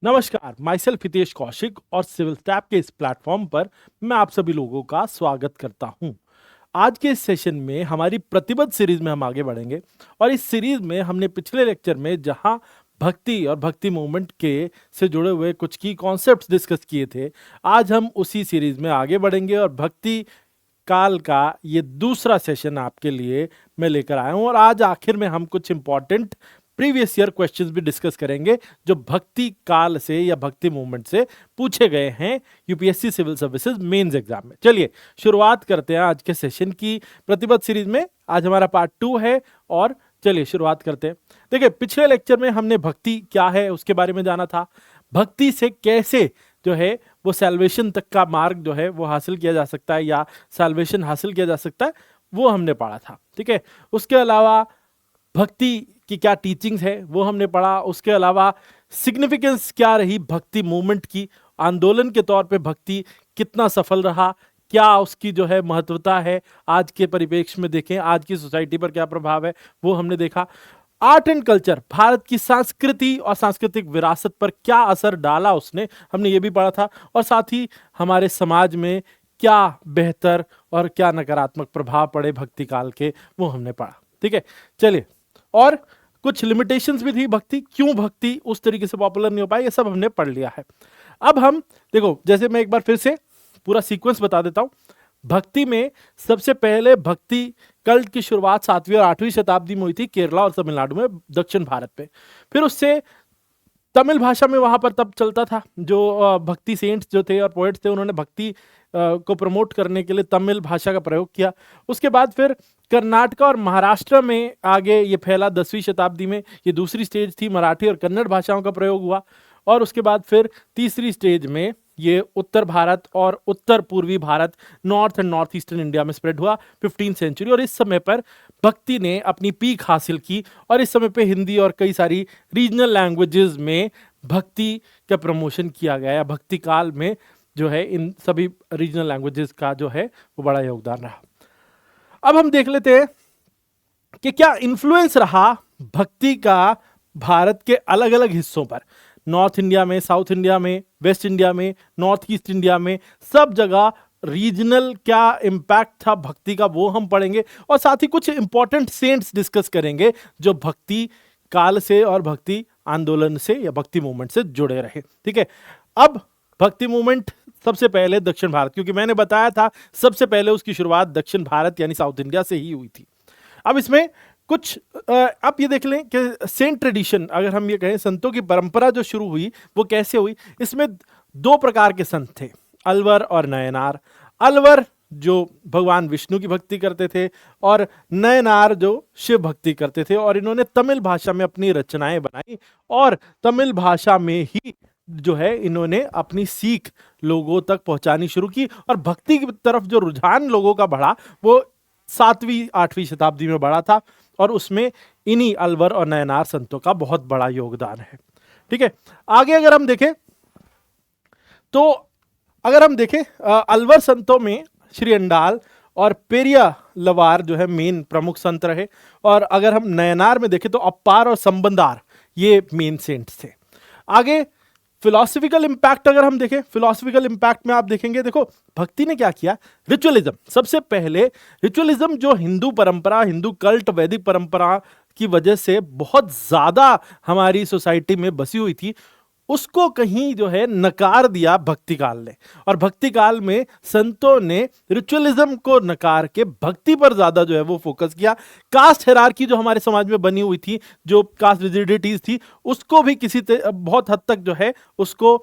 नमस्कार, my self Hitesh Kaushik और civil tap के इस प्लेटफॉर्म पर मैं आप सभी लोगों का स्वागत करता हूं। आज के इस सेशन में हमारी प्रतिबद्ध सीरीज में हम आगे बढ़ेंगे और इस सीरीज में हमने पिछले लेक्चर में जहां भक्ति और भक्ति मूवमेंट के से जुड़े हुए कुछ की कॉन्सेप्ट्स डिस्कस किए थे, आज हम उसी सीरीज में आगे बढ़ेंगे और भक्ति काल का ये दूसरा सेशन आपके लिए मैं लेकर आया हूं। और आज आखिर में हम कुछ इंपॉर्टेंट प्रीवियस ईयर क्वेश्चंस भी डिस्कस करेंगे जो भक्ति काल से या भक्ति मूवमेंट से पूछे गए हैं UPSC civil services mains exam में। चलिए शुरुआत करते हैं आज के सेशन की प्रतिबद्ध सीरीज में। आज हमारा पार्ट 2 है और चलिए शुरुआत करते हैं। देखिए, पिछले लेक्चर में हमने भक्ति क्या है उसके बारे में जाना था, भक्ति से कैसे जो है वो सैल्वेशन तक का मार्ग जो है वो हासिल किया जा सकता है या सैल्वेशन हासिल किया जा सकता है, वो हमने पढ़ा था। ठीक है, उसके अलावा भक्ति की क्या टीचिंग्स है वो हमने पढ़ा। उसके अलावा सिग्निफिकेंस क्या रही भक्ति मूवमेंट की, आंदोलन के तौर पे भक्ति कितना सफल रहा, क्या उसकी जो है महत्वता है आज के परिप्रेक्ष्य में, देखें आज की सोसाइटी पर क्या प्रभाव है वो हमने देखा। आर्ट एंड कल्चर, भारत की संस्कृति और सांस्कृतिक विरासत पर क्या असर डाला उसने, हमने ये भी पढ़ा था। और साथ ही हमारे समाज में क्या बेहतर और क्या नकारात्मक प्रभाव पड़े भक्ति काल के, वो हमने पढ़ा। ठीक है, चलिए, और कुछ लिमिटेशंस भी थी भक्ति, क्यों भक्ति उस तरीके से पॉपुलर नहीं हो पाई, ये सब हमने पढ़ लिया है। अब हम देखो, जैसे मैं एक बार फिर से पूरा सीक्वेंस बता देता हूं। भक्ति में सबसे पहले भक्ति कल्ट की शुरुआत 7वीं और 8वीं शताब्दी में हुई थी केरला और तमिलनाडु में, दक्षिण भारत पे। फिर उससे तमिल भाषा में वहां पर तब चलता था, जो भक्ति सेंट्स जो थे और पोएट्स थे उन्होंने भक्ति को प्रमोट करने के लिए तमिल भाषा का प्रयोग किया। उसके बाद फिर कर्नाटक और महाराष्ट्र में आगे ये फैला 10वीं शताब्दी में, ये दूसरी स्टेज थी, मराठी और कन्नड़ भाषाओं का प्रयोग हुआ। और उसके बाद फिर तीसरी स्टेज में ये उत्तर भारत और उत्तर पूर्वी Bharat, north and north eastern India में स्प्रेड हुआ 15th सेंचुरी। और इस समय पर भक्ति ने अपनी पीक हासिल की और इस समय पे हिंदी और कई सारी रीजनल लैंग्वेजेस में भक्ति का प्रमोशन किया गया है। भक्ति काल में जो है इन सभी रीजनल लैंग्वेजेस का जो है वो बड़ा योगदान रहा। अब हम देख लेते हैं कि क्या इन्फ्लुएंस रहा भक्ति का भारत के अलग अलग हिस्सों पर, नॉर्थ इंडिया में, साउथ इंडिया में, वेस्ट इंडिया में, नॉर्थ ईस्ट इंडिया में, सब जगह रीजनल क्या इम्पैक्ट था भक्ति का, वो हम पढ़ेंगे। और साथ ही कुछ इंपॉर्टेंट सेंट्स डिस्कस करेंगे जो भक्ति काल से और भक्ति आंदोलन से या भक्ति मूवमेंट से जुड़े रहे। ठीक है, अब भक्ति मूवमेंट सबसे पहले दक्षिण भारत, क्योंकि मैंने बताया था सबसे पहले उसकी शुरुआत दक्षिण भारत यानी साउथ इंडिया से ही हुई थी। अब इसमें कुछ आप ये देख लें कि सेंट ट्रेडिशन, अगर हम ये कहें संतों की परंपरा जो शुरू हुई वो कैसे हुई। इसमें दो प्रकार के संत थे, अलवर और नयनार। अलवर जो भगवान विष्णु की भक्ति करते थे और नयनार जो शिव भक्ति करते थे। और इन्होंने तमिल भाषा में अपनी रचनाएं बनाई और तमिल भाषा में ही जो है इन्होंने अपनी सीख लोगों तक पहुंचानी शुरू की। और भक्ति की तरफ जो रुझान लोगों का बढ़ा वो 7वीं 8वीं शताब्दी में बढ़ा था और उसमें इन्हीं अलवर और नयनार संतों का बहुत बड़ा योगदान है। ठीक है, आगे अगर हम देखें तो अलवर संतों में श्री अंडाल और पेरिया लवार जो है मेन प्रमुख संत रहे। और अगर हम नयनार में देखें तो अप्पार और संबंधार ये मेन सेंट्स थे। आगे फिलोसफिकल इंपैक्ट अगर हम देखें, फिलोसफिकल इंपैक्ट में आप देखेंगे, देखो भक्ति ने क्या किया, रिचुअलिज्म। सबसे पहले रिचुअलिज्म जो हिंदू परंपरा, हिंदू कल्ट, वैदिक परंपरा की वजह से बहुत ज्यादा हमारी सोसाइटी में बसी हुई थी, उसको कहीं जो है नकार दिया भक्ति काल ने। और भक्ति काल में संतों ने रिचुअलिज्म को नकार के भक्ति पर ज्यादा जो है वो फोकस किया। कास्ट हायरार्की जो हमारे समाज में बनी हुई थी, जो कास्ट रिजिडिटीज थी, उसको भी बहुत हद तक जो है उसको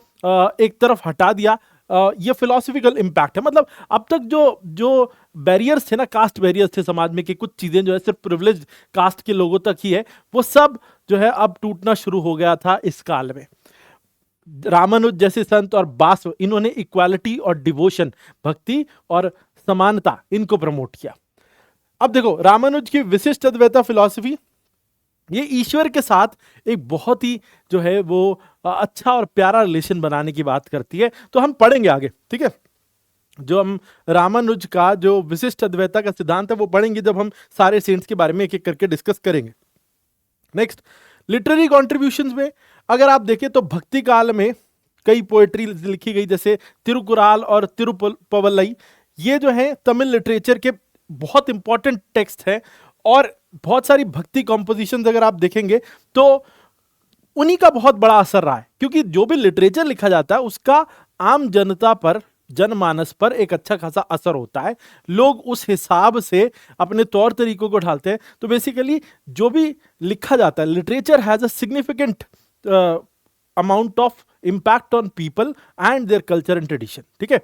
एक तरफ हटा दिया। ये फिलोसफिकल इंपैक्ट है। मतलब अब तक जो बैरियर्स थे ना, कास्ट बैरियर्स थे समाज में कि कुछ चीजें जो है सिर्फ प्रिविलेज्ड कास्ट के लोगों तक ही है, वो सब जो है अब टूटना शुरू हो गया था इस काल में। रामानुज जैसे संत और बासव, इन्होंने इक्वालिटी और डिवोशन, भक्ति और समानता, इनको प्रमोट किया। अब देखो, रामानुज की विशिष्ट अद्वैता फिलॉसफी ये ईश्वर के साथ एक बहुत ही जो है वो अच्छा और प्यारा रिलेशन बनाने की बात करती है। तो हम पढ़ेंगे आगे, ठीक है, जो हम रामानुज का जो विशिष्ट अद्वैता का सिद्धांत है वो पढ़ेंगे जब हम सारे सेंट्स के बारे में एक एक करके डिस्कस करेंगे। नेक्स्ट, लिटरेरी कॉन्ट्रीब्यूशंस में अगर आप देखें तो भक्ति काल में कई पोएट्री लिखी गई, जैसे तिरुकुराल और तिरुपवल्लई, ये जो है तमिल लिटरेचर के बहुत इंपॉर्टेंट टेक्स्ट हैं। और बहुत सारी भक्ति कॉम्पोजिशंस अगर आप देखेंगे तो उन्हीं का बहुत बड़ा असर रहा है, क्योंकि जो भी लिटरेचर लिखा जाता है उसका आम जनता पर, जनमानस पर एक अच्छा खासा असर होता है। लोग उस हिसाब से अपने तौर तरीकों को ढालते हैं। तो बेसिकली जो भी लिखा जाता है, literature has a significant amount of impact on people and their culture and tradition. ठीक है,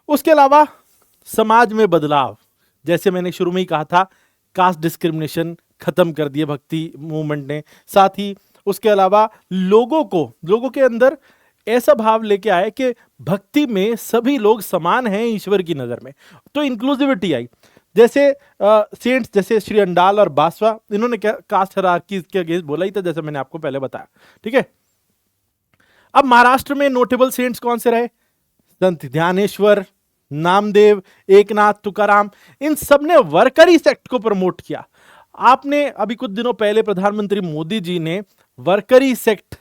उसके अलावा समाज में बदलाव, जैसे मैंने शुरू में ही कहा था, कास्ट डिस्क्रिमिनेशन खत्म कर दिए भक्ति मूवमेंट ने। साथ ही उसके अलावा लोगों के अंदर ऐसा भाव लेके आए कि भक्ति में सभी लोग समान हैं ईश्वर की नजर में, तो इंक्लूसिविटी आई। जैसे सेंट्स जैसे श्री अंडाल और बासवा, इन्होंने क्या कास्ट हायरार्की के अगेंस्ट बोला ही था, जैसे मैंने आपको पहले बताया। ठीक है, अब महाराष्ट्र में नोटेबल सेंट्स कौन से रहे? संत ध्यानेश्वर, नामदेव, एकनाथ, तुकाराम, इन सब ने वरकरी सेक्ट को प्रमोट किया। आपने अभी कुछ दिनों पहले प्रधानमंत्री मोदी जी ने वरकरी सेक्ट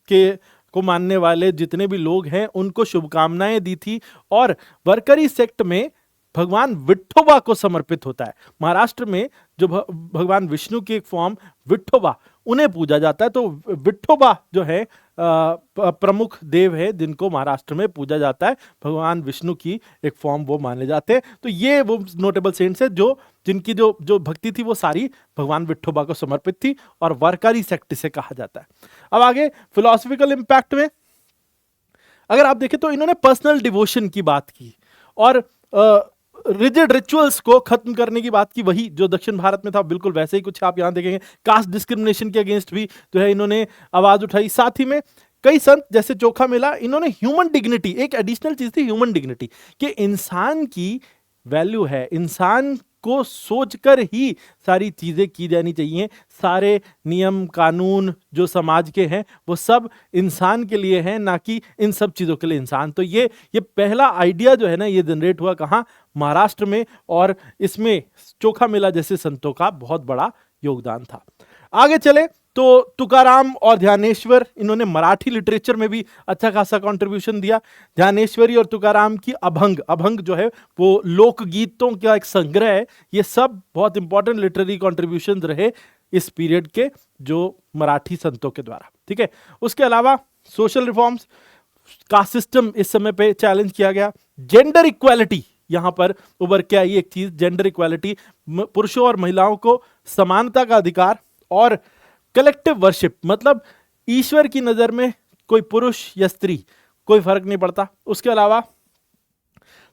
के को मानने वाले जितने भी लोग हैं उनको शुभकामनाएं दी थी, और वरकरी सेक्ट में भगवान विठोबा को समर्पित होता है। महाराष्ट्र में जो भगवान विष्णु की एक फॉर्म विठोबा, उन्हें पूजा जाता है। तो विठोबा जो है प्रमुख देव है जिनको महाराष्ट्र में पूजा जाता है, भगवान विष्णु की एक फॉर्म वो माने जाते हैं। तो ये वो नोटेबल सेंट्स है जो जिनकी जो भक्ति थी वो सारी भगवान विठोबा को समर्पित थी, और वरकरी सेक्ट से कहा जाता है। अब आगे फिलोसफिकल इंपैक्ट में अगर आप देखें तो इन्होंने पर्सनल डिवोशन की बात की, और रिजिड रिचुअल्स को खत्म करने की बात की, वही जो दक्षिण भारत में था बिल्कुल वैसे ही कुछ आप यहां देखेंगे। कास्ट डिस्क्रिमिनेशन के अगेंस्ट भी जो है इन्होंने आवाज उठाई। साथ ही में कई संत जैसे चोखा मिला, इन्होंने ह्यूमन डिग्निटी, एक एडिशनल चीज थी ह्यूमन डिग्निटी, कि इंसान की वैल्यू है, इंसान को सोचकर ही सारी चीजें की जानी चाहिए। सारे नियम कानून जो समाज के हैं वो सब इंसान के लिए हैं, ना कि इन सब चीजों के लिए इंसान। तो ये पहला आइडिया जो है ना, ये जनरेट हुआ कहाँ? महाराष्ट्र में, और इसमें चोखा मेला जैसे संतों का बहुत बड़ा योगदान था। आगे चले तो तुकाराम और ध्यानेश्वर, इन्होंने मराठी लिटरेचर में भी अच्छा खासा कंट्रीब्यूशन दिया। ध्यानेश्वरी और तुकाराम की अभंग जो है वो लोकगीतों का एक संग्रह है। ये सब बहुत इंपॉर्टेंट लिटरेरी कंट्रीब्यूशन रहे इस पीरियड के जो मराठी संतों के द्वारा। ठीक है, उसके अलावा सोशल रिफॉर्म्स, कास्ट सिस्टम इस समय पे चैलेंज किया गया। जेंडर इक्वालिटी यहां पर उभर के आई एक चीज, जेंडर इक्वालिटी, पुरुषों और महिलाओं को समानता का अधिकार, और कलेक्टिव वर्शिप, मतलब ईश्वर की नजर में कोई पुरुष या स्त्री कोई फर्क नहीं पड़ता। उसके अलावा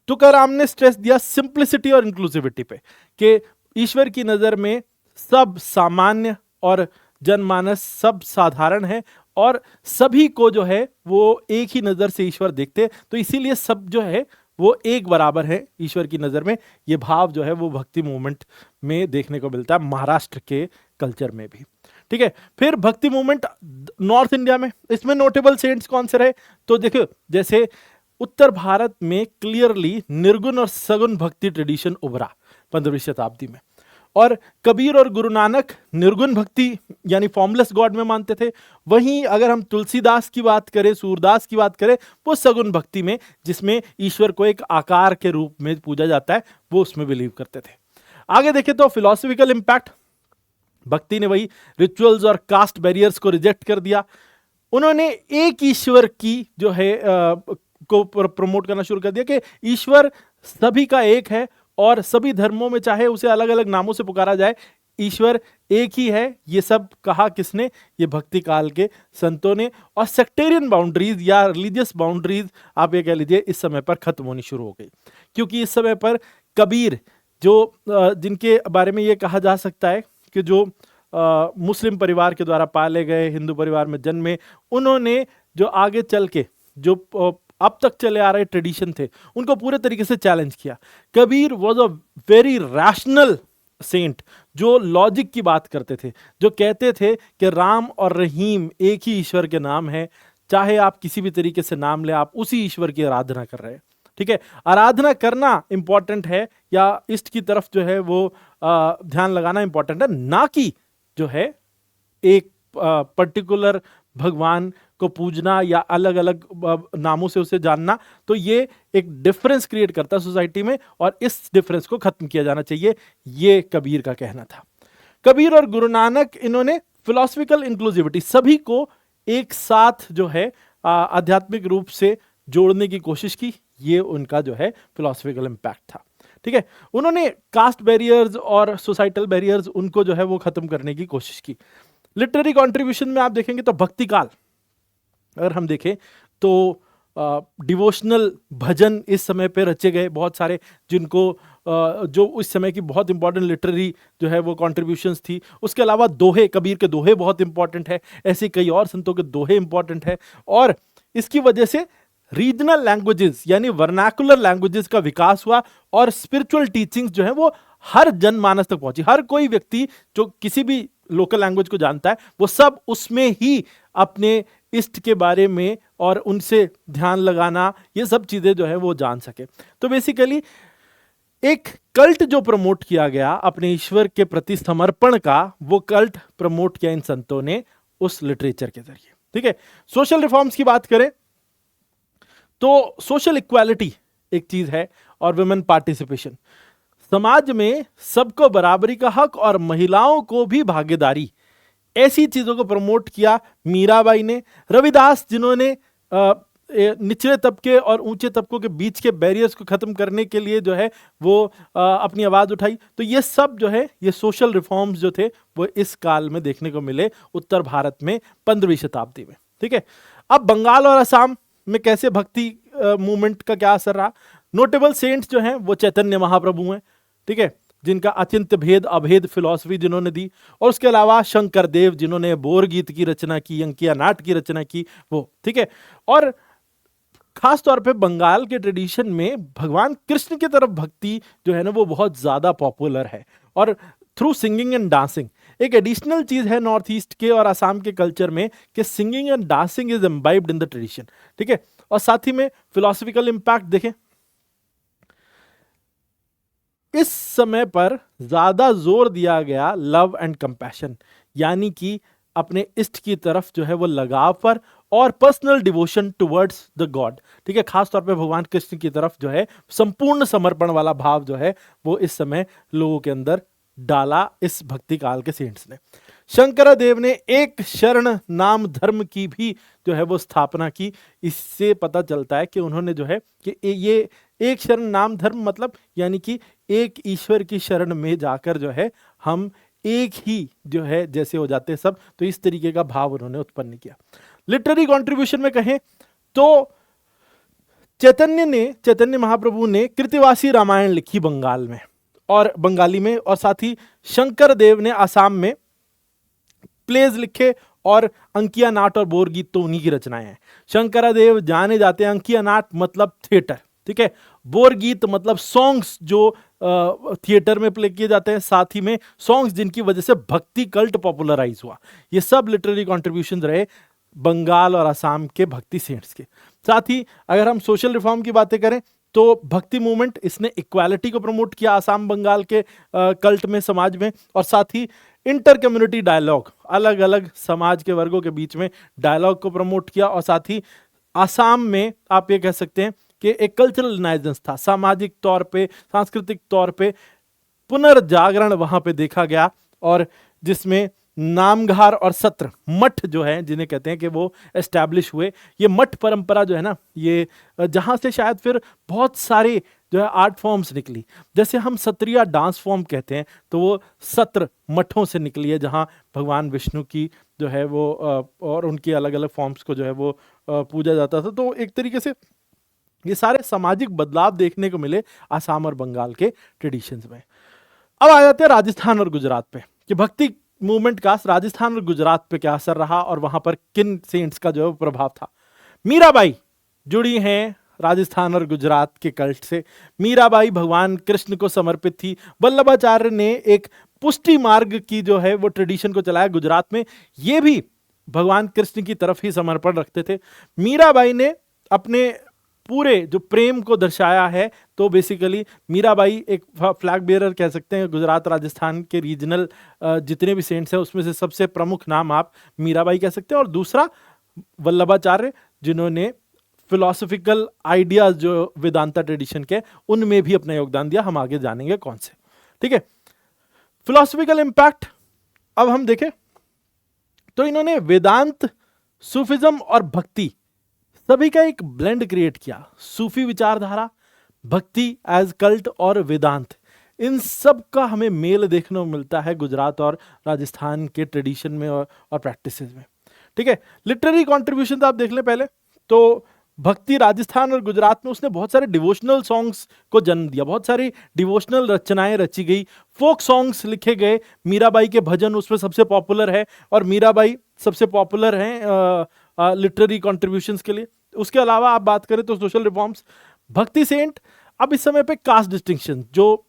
तुकाराम ने स्ट्रेस दिया सिंप्लिसिटी और इंक्लूसिविटी पे, कि ईश्वर की नजर में सब सामान्य और जनमानस सब साधारण है, और सभी को जो है वो एक ही नजर से ईश्वर देखते हैं। तो इसीलिए सब जो है वो एक बराबर है ईश्वर की नजर में। ये भाव जो है वो भक्ति मूवमेंट में देखने को मिलता है, महाराष्ट्र के कल्चर में भी। ठीक है, फिर भक्ति मूवमेंट नॉर्थ इंडिया में, इसमें नोटेबल सेंट्स कौन से रहे? तो देखो, जैसे उत्तर भारत में क्लियरली निर्गुण और सगुण भक्ति ट्रेडिशन उभरा 15वीं शताब्दी में, और कबीर और गुरु नानक निर्गुण भक्ति यानी फॉर्मलेस गॉड में मानते थे। वहीं अगर हम तुलसीदास की बात करें, सूरदास की बात करें, वो सगुण भक्ति में, जिसमें ईश्वर को एक आकार के रूप में पूजा जाता है, वो उसमें बिलीव करते थे। आगे देखें तो फिलोसफिकल इंपैक्ट, भक्ति ने वही रिचुअल्स और कास्ट बैरियर्स को रिजेक्ट कर दिया। उन्होंने एक ईश्वर की जो है को प्रमोट करना शुरू कर दिया कि ईश्वर सभी का एक है, और सभी धर्मों में चाहे उसे अलग अलग नामों से पुकारा जाए, ईश्वर एक ही है। ये सब कहा किसने? ये भक्ति काल के संतों ने। और सेक्टेरियन बाउंड्रीज या रिलीजियस बाउंड्रीज आप ये कह लीजिए इस समय पर खत्म होनी शुरू हो गई, क्योंकि इस समय पर कबीर जो जिनके बारे में ये कहा जा सकता है कि जो मुस्लिम परिवार के द्वारा पाले गए, हिंदू परिवार में जन्मे, उन्होंने जो आगे चल के जो अब तक चले आ रहे ट्रेडिशन थे उनको पूरे तरीके से चैलेंज किया। Kabir was a very rational saint, जो लॉजिक की बात करते थे, जो कहते थे कि राम और रहीम एक ही ईश्वर के नाम है, चाहे आप किसी भी तरीके से नाम ले, आप उसी ईश्वर की आराधना कर रहे हैं। ठीक है, आराधना करना इंपॉर्टेंट है, या इष्ट की तरफ जो है वो ध्यान लगाना इंपॉर्टेंट है, ना कि जो है एक पर्टिकुलर भगवान को पूजना या अलग अलग नामों से उसे जानना, तो ये एक डिफरेंस क्रिएट करता है सोसाइटी में और इस डिफरेंस को खत्म किया जाना चाहिए, ये कबीर का कहना था। कबीर और गुरु नानक, इन्होंने फिलोसफिकल इंक्लूसिविटी, सभी को एक साथ जो है आध्यात्मिक रूप से जोड़ने की कोशिश की, ये उनका जो है फिलोसफिकल इम्पैक्ट था। ठीक है, उन्होंने कास्ट बैरियर्स और सोसाइटल बैरियर्स, उनको जो है वो खत्म करने की कोशिश की। लिटरेरी कंट्रीब्यूशन में आप देखेंगे तो भक्ति काल अगर हम देखें तो डिवोशनल भजन इस समय पे रचे गए बहुत सारे, जिनको जो उस समय की बहुत इंपॉर्टेंट लिटरेरी जो है वो कंट्रीब्यूशंस थी। उसके अलावा दोहे, कबीर के दोहे बहुत इंपॉर्टेंट है, ऐसे कई और संतों के दोहे इंपॉर्टेंट है। और इसकी वजह से रीजनल लैंग्वेजेस यानी वर्नाकुलर लैंग्वेजेस का विकास हुआ और स्पिरिचुअल टीचिंग्स जो है वो हर जनमानस तक पहुंची। हर कोई व्यक्ति जो किसी भी लोकल लैंग्वेज को जानता है वो सब उसमें ही अपने इष्ट के बारे में और उनसे ध्यान लगाना, ये सब चीजें जो है वो जान सके। तो बेसिकली एक कल्ट जो प्रमोट किया गया अपने ईश्वर के प्रति समर्पण का, वो कल्ट प्रमोट किया इन संतों ने उस लिटरेचर के जरिए। ठीक है, सोशल रिफॉर्म्स की बात करें तो सोशल इक्वालिटी एक चीज है और वुमेन पार्टिसिपेशन, समाज में सबको बराबरी का हक और महिलाओं को भी भागीदारी, ऐसी चीजों को प्रमोट किया मीराबाई ने। रविदास जिन्होंने निचले तबके और ऊंचे तबकों के बीच के बैरियर्स को खत्म करने के लिए जो है वो अपनी आवाज उठाई। तो ये सब जो है ये सोशल रिफॉर्म्स जो थे वो इस काल में देखने को मिले उत्तर भारत में 15वीं शताब्दी में। ठीक है, अब बंगाल और असम में कैसे भक्ति मूवमेंट का क्या असर रहा। नोटेबल सेंट्स जो हैं वो चैतन्य महाप्रभु हैं, ठीक है, जिनका अचिंत्य भेद अभेद फिलॉसफी जिन्होंने दी। और उसके अलावा शंकर देव जिन्होंने बोर गीत की रचना की, अंकिया नाट की रचना की, वो ठीक है। और खास तौर पे बंगाल के ट्रेडिशन में भगवान कृष्ण की तरफ भक्ति जो है ना वो बहुत ज्यादा पॉपुलर है। और थ्रू सिंगिंग एंड डांसिंग, एक एडिशनल चीज है नॉर्थ ईस्ट के और असम के कल्चर में कि singing and dancing is imbibed in the tradition. ठीक है, और साथ ही में फिलोसफिकल इंपैक्ट देखें, इस समय पर ज्यादा जोर दिया गया लव एंड कंपैशन, यानी कि अपने इष्ट की तरफ जो है वो लगाव पर और personal devotion towards the God. ठीक है, खास तौर पे भगवान कृष्ण की तरफ जो है संपूर्ण समर्पण वाला भाव जो है वो इस समय लोगों के अंदर डाला इस भक्ति काल के सेंट्स ने। शंकरदेव ने एक शरण नाम धर्म की भी जो है वो स्थापना की। इससे पता चलता है कि उन्होंने जो है कि ये एक शरण नाम धर्म मतलब यानी कि एक ईश्वर की शरण में जाकर जो है हम एक ही जो है जैसे हो जाते हैं सब, तो इस तरीके का भाव उन्होंने उत्पन्न किया। लिटरेरी कंट्रीब्यूशन में कहें तो चैतन्य महाप्रभु ने कृतिवासी रामायण लिखी बंगाल में और बंगाली में, और साथ ही शंकर देव ने आसाम में प्लेज लिखे और अंकिया नाट और बोर गीत तो उन्हीं की रचनाएं हैं। शंकरदेव जाने जाते हैं, अंकिया नाट मतलब थिएटर, ठीक है, बोर गीत मतलब सॉन्ग्स जो थिएटर में प्ले किए जाते हैं, साथ ही में सॉन्ग्स जिनकी वजह से भक्ति कल्ट पॉपुलराइज हुआ। ये सब लिटरेरी कॉन्ट्रीब्यूशन रहे बंगाल और असम के भक्ति सेंट्स के। साथ ही अगर हम सोशल रिफॉर्म की बातें करें तो भक्ति मूवमेंट, इसने इक्वालिटी को प्रमोट किया असम बंगाल के कल्ट में, समाज में, और साथ ही इंटर कम्युनिटी डायलॉग, अलग अलग समाज के वर्गों के बीच में डायलॉग को प्रमोट किया। और साथ ही असम में आप ये कह सकते हैं कि एक कल्चरल रिनाइजेंस था, सामाजिक तौर पे, सांस्कृतिक तौर पे पुनर्जागरण वहां पे देखा गया, और जिसमें नामघार और सत्र मठ जो है जिन्हें कहते हैं कि वो एस्टैब्लिश हुए। ये मठ परंपरा जो है ना, ये जहां से शायद फिर बहुत सारे जो है आर्ट फॉर्म्स निकली। जैसे हम सत्रिया डांस फॉर्म कहते हैं तो वो सत्र मठों से निकली है, जहां भगवान विष्णु की जो है वो और उनकी अलग अलग फॉर्म्स को जो है वो पूजा जाता था। तो एक तरीके से ये सारे सामाजिक बदलाव देखने को मिले आसाम और बंगाल के ट्रेडिशंस में। अब आ जाते हैं राजस्थान और गुजरात पे कि भक्ति मूवमेंट का राजस्थान और गुजरात पे क्या असर रहा और वहां पर किन सेंट्स का जो है प्रभाव था। मीराबाई जुड़ी हैं राजस्थान और गुजरात के कल्ट से। मीराबाई भगवान कृष्ण को समर्पित थी। वल्लभाचार्य ने एक पुष्टि मार्ग की जो है वो ट्रेडिशन को चलाया गुजरात में, ये भी भगवान कृष्ण की तरफ ही समर्पण रखते थे। मीराबाई ने अपने पूरे जो प्रेम को दर्शाया है, तो बेसिकली मीराबाई एक फ्लैग बेयरर कह सकते हैं गुजरात राजस्थान के रीजनल जितने भी सेंट्स हैं उसमें से सबसे प्रमुख नाम आप मीराबाई कह सकते हैं। और दूसरा वल्लभाचार्य, जिन्होंने फिलोसफिकल आइडियाज जो वेदांता ट्रेडिशन के उनमें भी अपना योगदान दिया। हम आगे जानेंगे कौन से। ठीक है, फिलोसफिकल इंपैक्ट अब हम देखें तो इन्होंने वेदांत, सूफिज्म और भक्ति सभी का एक ब्लेंड क्रिएट किया। सूफी विचारधारा, भक्ति एज कल्ट और वेदांत, इन सब का हमें मेल देखने को मिलता है गुजरात और राजस्थान के ट्रेडिशन में और प्रैक्टिसेस में। ठीक है, लिटरेरी कॉन्ट्रीब्यूशन आप देख लें पहले तो भक्ति राजस्थान और गुजरात में उसने बहुत सारे डिवोशनल सॉन्ग्स को जन्म दिया, बहुत सारी डिवोशनल रचनाएं रची गई, फोक सॉन्ग्स लिखे गए। मीराबाई के भजन उसमें सबसे पॉपुलर है और मीराबाई सबसे पॉपुलर हैं लिटरेरी कॉन्ट्रीब्यूशंस के लिए। उसके अलावा आप बात करें तो सोशल रिफॉर्म्स, भक्ति सेंट। अब इस समय पे कास्ट डिस्टिंक्शन जो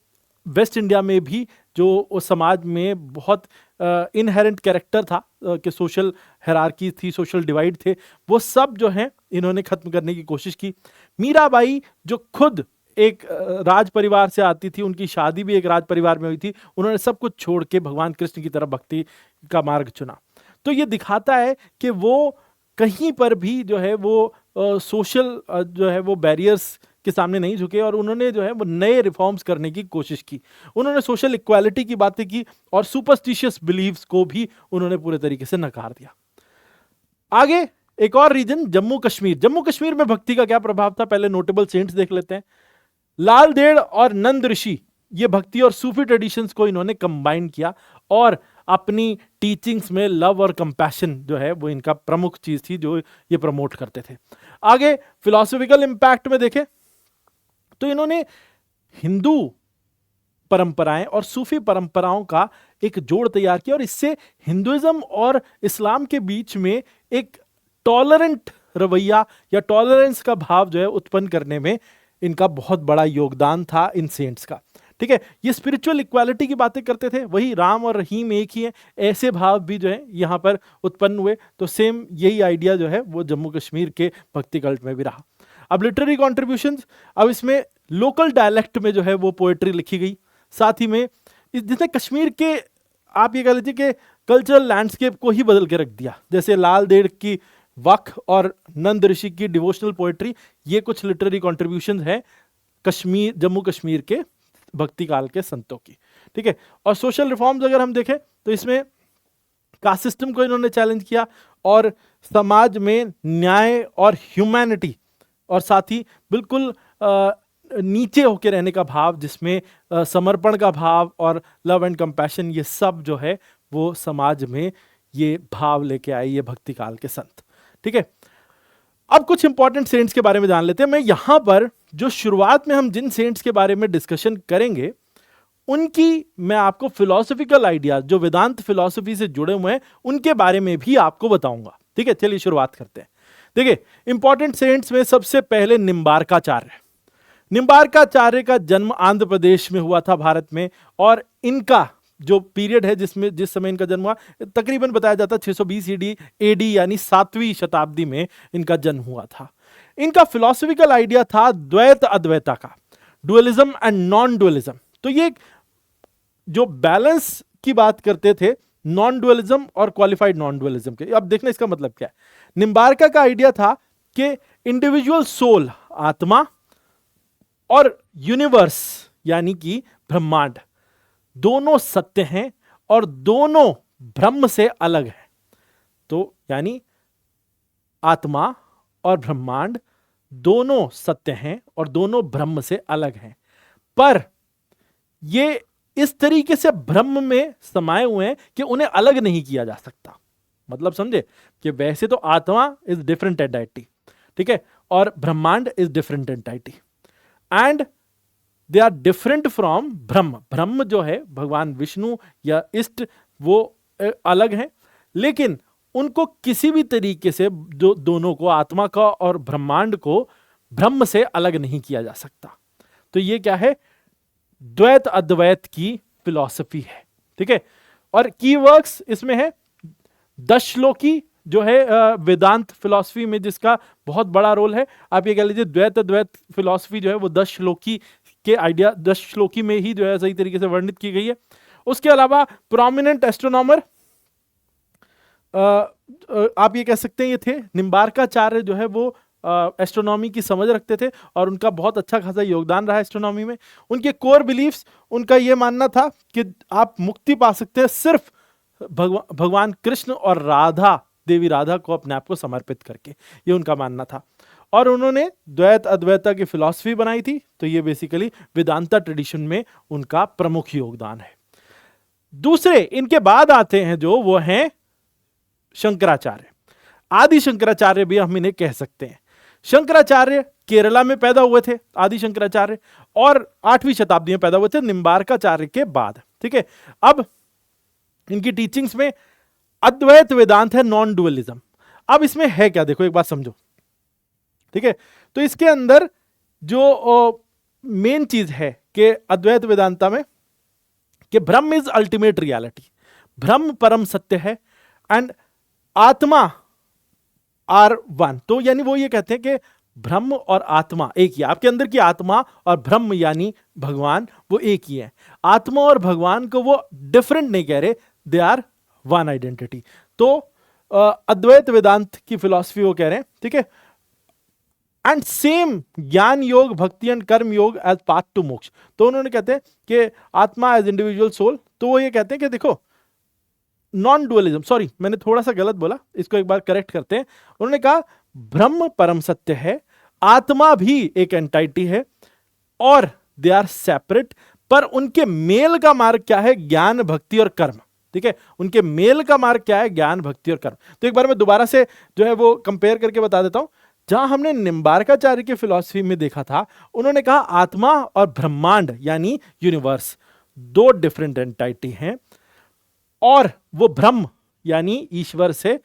वेस्ट इंडिया में भी जो उस समाज में बहुत इनहेरेंट कैरेक्टर था कि सोशल हायरार्की थी, सोशल डिवाइड थे, वो सब जो है इन्होंने खत्म करने की कोशिश की। मीराबाई जो खुद एक राज परिवार से आती थी, उनकी शादी भी एक राज परिवार में हुई थी, उन्होंने सब कुछ छोड़ के भगवान कृष्ण की तरफ भक्ति का मार्ग चुना। तो ये दिखाता है कि वो कहीं पर भी जो है वो सोशल जो है वो बैरियर्स के सामने नहीं झुके और उन्होंने जो है वो नए रिफॉर्म्स करने की कोशिश की। उन्होंने सोशल इक्वालिटी की बातें की और सुपरस्टिशियस बिलीव्स को भी उन्होंने पूरे तरीके से नकार दिया। आगे एक और रीजन जम्मू कश्मीर। जम्मू कश्मीर में भक्ति का क्या प्रभाव था, पहले नोटेबल सेंट्स देख लेते हैं। लाल देड़ और नंद ऋषि, ये भक्ति और सूफी ट्रेडिशंस को इन्होंने कंबाइन किया और अपनी टीचिंग्स में लव और कंपैशन जो है वो इनका प्रमुख चीज थी जो ये प्रमोट करते थे। आगे फिलोसॉफिकल इंपैक्ट में देखें तो इन्होंने हिंदू परंपराएं और सूफी परंपराओं का एक जोड़ तैयार किया और इससे हिंदुइज्म और इस्लाम के बीच में एक टॉलरेंट रवैया या टॉलरेंस का भाव जो है उत्पन्न करने में इनका बहुत बड़ा योगदान था इन सेंट्स का। ठीक है, ये स्पिरिचुअल इक्वालिटी की बातें करते थे, वही राम और रहीम एक ही है, ऐसे भाव भी जो है यहाँ पर उत्पन्न हुए। तो सेम यही आइडिया जो है वो जम्मू कश्मीर के भक्ति कल्ट में भी रहा। अब लिटरेरी कॉन्ट्रीब्यूशंस, अब इसमें लोकल डायलेक्ट में जो है वो पोएट्री लिखी गई, साथ ही में जिसने कश्मीर के आप ये कह लीजिए कि कल्चरल लैंडस्केप को ही बदल के रख दिया। जैसे लाल देड़ की वक्फ और नंद ऋषि की डिवोशनल पोएट्री, ये कुछ लिटरेरी कॉन्ट्रीब्यूशंस हैं कश्मीर, जम्मू कश्मीर के भक्ति काल के संतों की। ठीक है, और सोशल रिफॉर्म्स अगर हम देखें तो इसमें कास्ट सिस्टम को इन्होंने चैलेंज किया और समाज में न्याय और ह्यूमैनिटी और साथ ही बिल्कुल नीचे होकर रहने का भाव, जिसमें समर्पण का भाव और लव एंड कंपैशन, ये सब जो है वो समाज में ये भाव लेके आए ये भक्ति काल के संत। ठीक है, अब कुछ इंपॉर्टेंट सेंट्स के बारे में जान लेते हैं। मैं यहां पर जो शुरुआत में हम जिन सेंट्स के बारे में डिस्कशन करेंगे उनकी मैं आपको फिलोसफिकल आइडिया जो वेदांत फिलॉसफी से जुड़े हुए हैं उनके बारे में भी आपको बताऊंगा। ठीक है, चलिए शुरुआत करते हैं। देखिए, इंपॉर्टेंट सेंट्स में सबसे पहले निम्बार्काचार्य। निम्बार्काचार्य का जन्म आंध्र प्रदेश में हुआ था भारत में, और इनका जो पीरियड है जिस समय इनका जन्म हुआ तकरीबन बताया जाता है 620 एडी यानी 7वीं शताब्दी में इनका जन्म हुआ था। इनका फिलोसफिकल आइडिया था द्वैत अद्वैता का, डुअलिज्म एंड नॉन डुअलिज्म। तो ये जो बैलेंस की बात करते थे नॉन डुअलिज्म और क्वालिफाइड नॉन डुअलिज्म के। अब देखना इसका मतलब क्या है। निम्बार्का का आइडिया था कि इंडिविजुअल सोल, आत्मा, और यूनिवर्स यानी कि ब्रह्मांड, दोनों सत्य हैं और दोनों ब्रह्म से अलग हैं। तो यानी आत्मा और ब्रह्मांड दोनों सत्य हैं और दोनों ब्रह्म से अलग हैं, पर ये इस तरीके से ब्रह्म में समाये हुए हैं कि उन्हें अलग नहीं किया जा सकता। मतलब समझे कि वैसे तो आत्मा इज डिफरेंट एंटाइटी, ठीक है, और Brahmand is different entity and they are different from Brahm. Brahm जो है भगवान विष्णु या इष्ट, वो अलग हैं, लेकिन उनको किसी भी तरीके से जो दोनों को, आत्मा का और ब्रह्मांड को, ब्रह्म से अलग नहीं किया जा सकता। तो ये क्या है, द्वैत अद्वैत की फिलॉसफी है। ठीक है, और की वर्क्स इसमें है दशलोकी, जो है वेदांत फिलॉसफी में जिसका बहुत बड़ा रोल है। आप ये कह लीजिए द्वैत अद्वैत फिलॉसफी जो है वो 10 श्लोकी के आइडिया 10 श्लोकी में ही जो है सही तरीके से वर्णित की गई है। उसके अलावा प्रोमिनेंट एस्ट्रोनॉमर आप ये कह सकते हैं ये थे निम्बार्काचार्य, जो है वो एस्ट्रोनॉमी की समझ रखते थे और उनका बहुत अच्छा खासा योगदान रहा एस्ट्रोनॉमी में। उनके कोर बिलीफ्स, उनका ये मानना था कि आप मुक्ति पा सकते हैं सिर्फ भगवान कृष्ण और राधा, देवी राधा को अपने आप को समर्पित करके, ये उनका मानना था। और उन्होंने द्वैत अद्वैता की फिलॉसफी बनाई थी, तो ये बेसिकली वेदांता ट्रेडिशन में उनका प्रमुख योगदान है। दूसरे इनके बाद आते हैं जो वो हैं शंकराचार्य। आदि शंकराचार्य भी हम इन्हें कह सकते हैं। शंकराचार्य केरला में पैदा हुए थे आदि शंकराचार्य, और 8वीं शताब्दी में पैदा हुए थे निम्बार्काचार्य के बाद। ठीक है, अब इनकी टीचिंग्स में अद्वैत वेदांत है, नॉन डुअलिज्म। अब इसमें है क्या, देखो एक बात समझो। ठीक है, तो इसके अंदर जो मेन चीज है कि अद्वैत वेदांता में कि ब्रह्म इज अल्टीमेट रियलिटी, ब्रह्म परम सत्य है, एंड आत्मा आर वन। तो यानी वो ये कहते हैं कि ब्रह्म और आत्मा एक ही है। आपके अंदर की आत्मा और ब्रह्म यानी भगवान वो एक ही है। आत्मा और भगवान को वो डिफरेंट नहीं कह रहे, दे आर वन आइडेंटिटी। तो अद्वैत वेदांत की फिलॉसफी वो कह रहे हैं। ठीक है, एंड सेम ज्ञान योग, भक्ति एंड कर्म योग एज पाथ टू मोक्ष। तो उन्होंने कहते हैं कि आत्मा एज इंडिविजुअल सोल। तो वो ये कहते हैं कि देखो नॉन डुअलिज्म, सॉरी मैंने थोड़ा सा गलत बोला, इसको एक बार करेक्ट करते हैं। उन्होंने कहा ब्रह्म परम सत्य है, आत्मा भी एक एंटाइटी है, और दे आर सेपरेट, पर उनके मेल का मार्ग क्या है, ज्ञान भक्ति और कर्म। ठीक है, उनके मेल का मार्ग क्या है, ज्ञान भक्ति और कर्म। तो एक बार मैं दोबारा से जो है वो कंपेयर करके बता देता हूं। जहां हमने निम्बार्काचार्य की फिलॉसफी में देखा था, उन्होंने कहा आत्मा और ब्रह्मांड यानी यूनिवर्स दो डिफरेंट एंटाइटी हैं, और वो ब्रह्म यानी ईश्वर से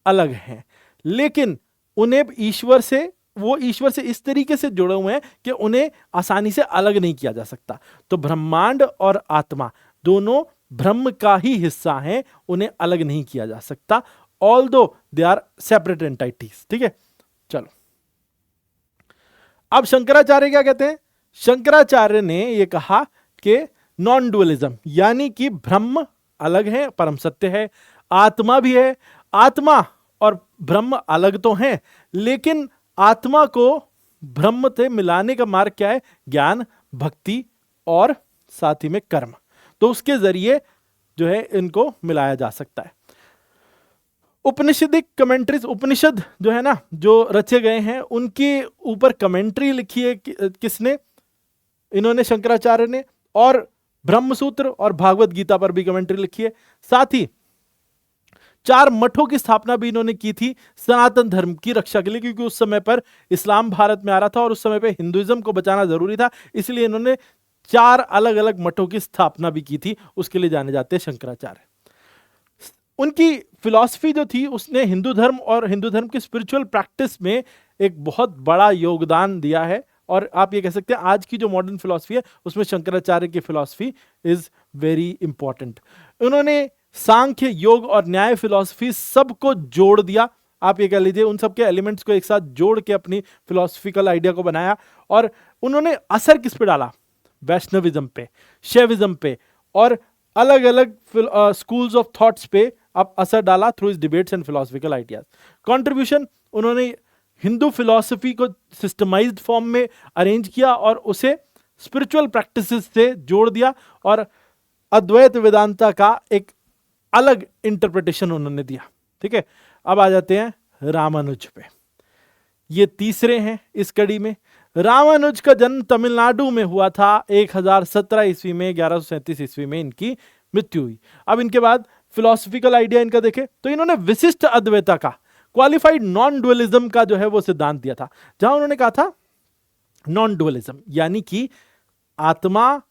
अलग हैं, लेकिन उन्हें ईश्वर से इस तरीके से जुड़े हुए हैं कि उन्हें आसानी से अलग नहीं किया जा सकता। तो ब्रह्मांड और आत्मा दोनों ब्रह्म का ही हिस्सा हैं, उन्हें अलग नहीं किया जा सकता, although they are separate entities. ठीक है, चलो अब शंकराचार्य क्या कहते हैं। शंकराचार्य ने यह कहा कि नॉन डुअलिज्म यानी कि ब्रह्म अलग है, परम सत्य है, आत्मा भी है। आत्मा और ब्रह्म अलग तो हैं, लेकिन आत्मा को ब्रह्म से मिलाने का मार्ग क्या है, ज्ञान भक्ति और साथ ही में कर्म। तो उसके जरिए जो है इनको मिलाया जा सकता है। उपनिषदिक कमेंट्रीज, उपनिषद जो है ना जो रचे गए हैं, उनके ऊपर कमेंट्री लिखी है किसने, इन्होंने शंकराचार्य ने, और ब्रह्मसूत्र और भागवत गीता पर भी कमेंट्री लिखी है। साथ ही 4 मठों की स्थापना भी इन्होंने की थी सनातन धर्म की रक्षा के लिए, क्योंकि उस समय पर इस्लाम भारत में आ रहा था और उस समय पे हिंदुइज्म को बचाना जरूरी था, इसलिए इन्होंने 4 अलग अलग मठों की स्थापना भी की थी। उसके लिए जाने जाते हैं शंकराचार्य। उनकी फिलॉसफी जो थी उसने हिंदू धर्म और हिंदू धर्म की स्पिरिचुअल प्रैक्टिस में एक बहुत बड़ा योगदान दिया है, और आप ये कह सकते हैं आज की जो मॉडर्न फिलॉसफी है उसमें शंकराचार्य की फिलॉसफी इज वेरी इंपॉर्टेंट। उन्होंने सांख्य योग और न्याय फिलॉसफी सबको जोड़ दिया, आप ये कह लीजिए उन सबके एलिमेंट्स को एक साथ जोड़ के अपनी फिलॉसफिकल आइडिया को बनाया। और उन्होंने असर किस पे डाला, वैष्णविज्म पे, शैविज्म पे और अलग अलग स्कूल्स ऑफ थॉट्स पे अब असर डाला through is debates and philosophical ideas. Contribution, उन्होंने हिंदू फिलॉसफी को सिस्टमाइज्ड फॉर्म में अरेंज किया और उसे स्पिरिचुअल प्रैक्टिसेस से जोड़ दिया, और अद्वैत वेदांता का एक अलग इंटरप्रिटेशन उन्होंने दिया। ठीक है, अब आ जाते हैं रामानुज पे। ये तीसरे हैं इस कड़ी में। रामानुज का जन्म तमिलनाडु में हुआ था 1017 ईस्वी में, 1137 ईस्वी में इनकी मृत्यु हुई। अब इनके बाद फिलोसफिकल आइडिया इनका देखें तो इन्होंने विशिष्ट अद्वैता का, क्वालिफाइड नॉन डुअलिज्म का जो है वो सिद्धांत दिया था, जहां उन्होंने कहा था नॉन डुअलिज्म यानी कि आत्मा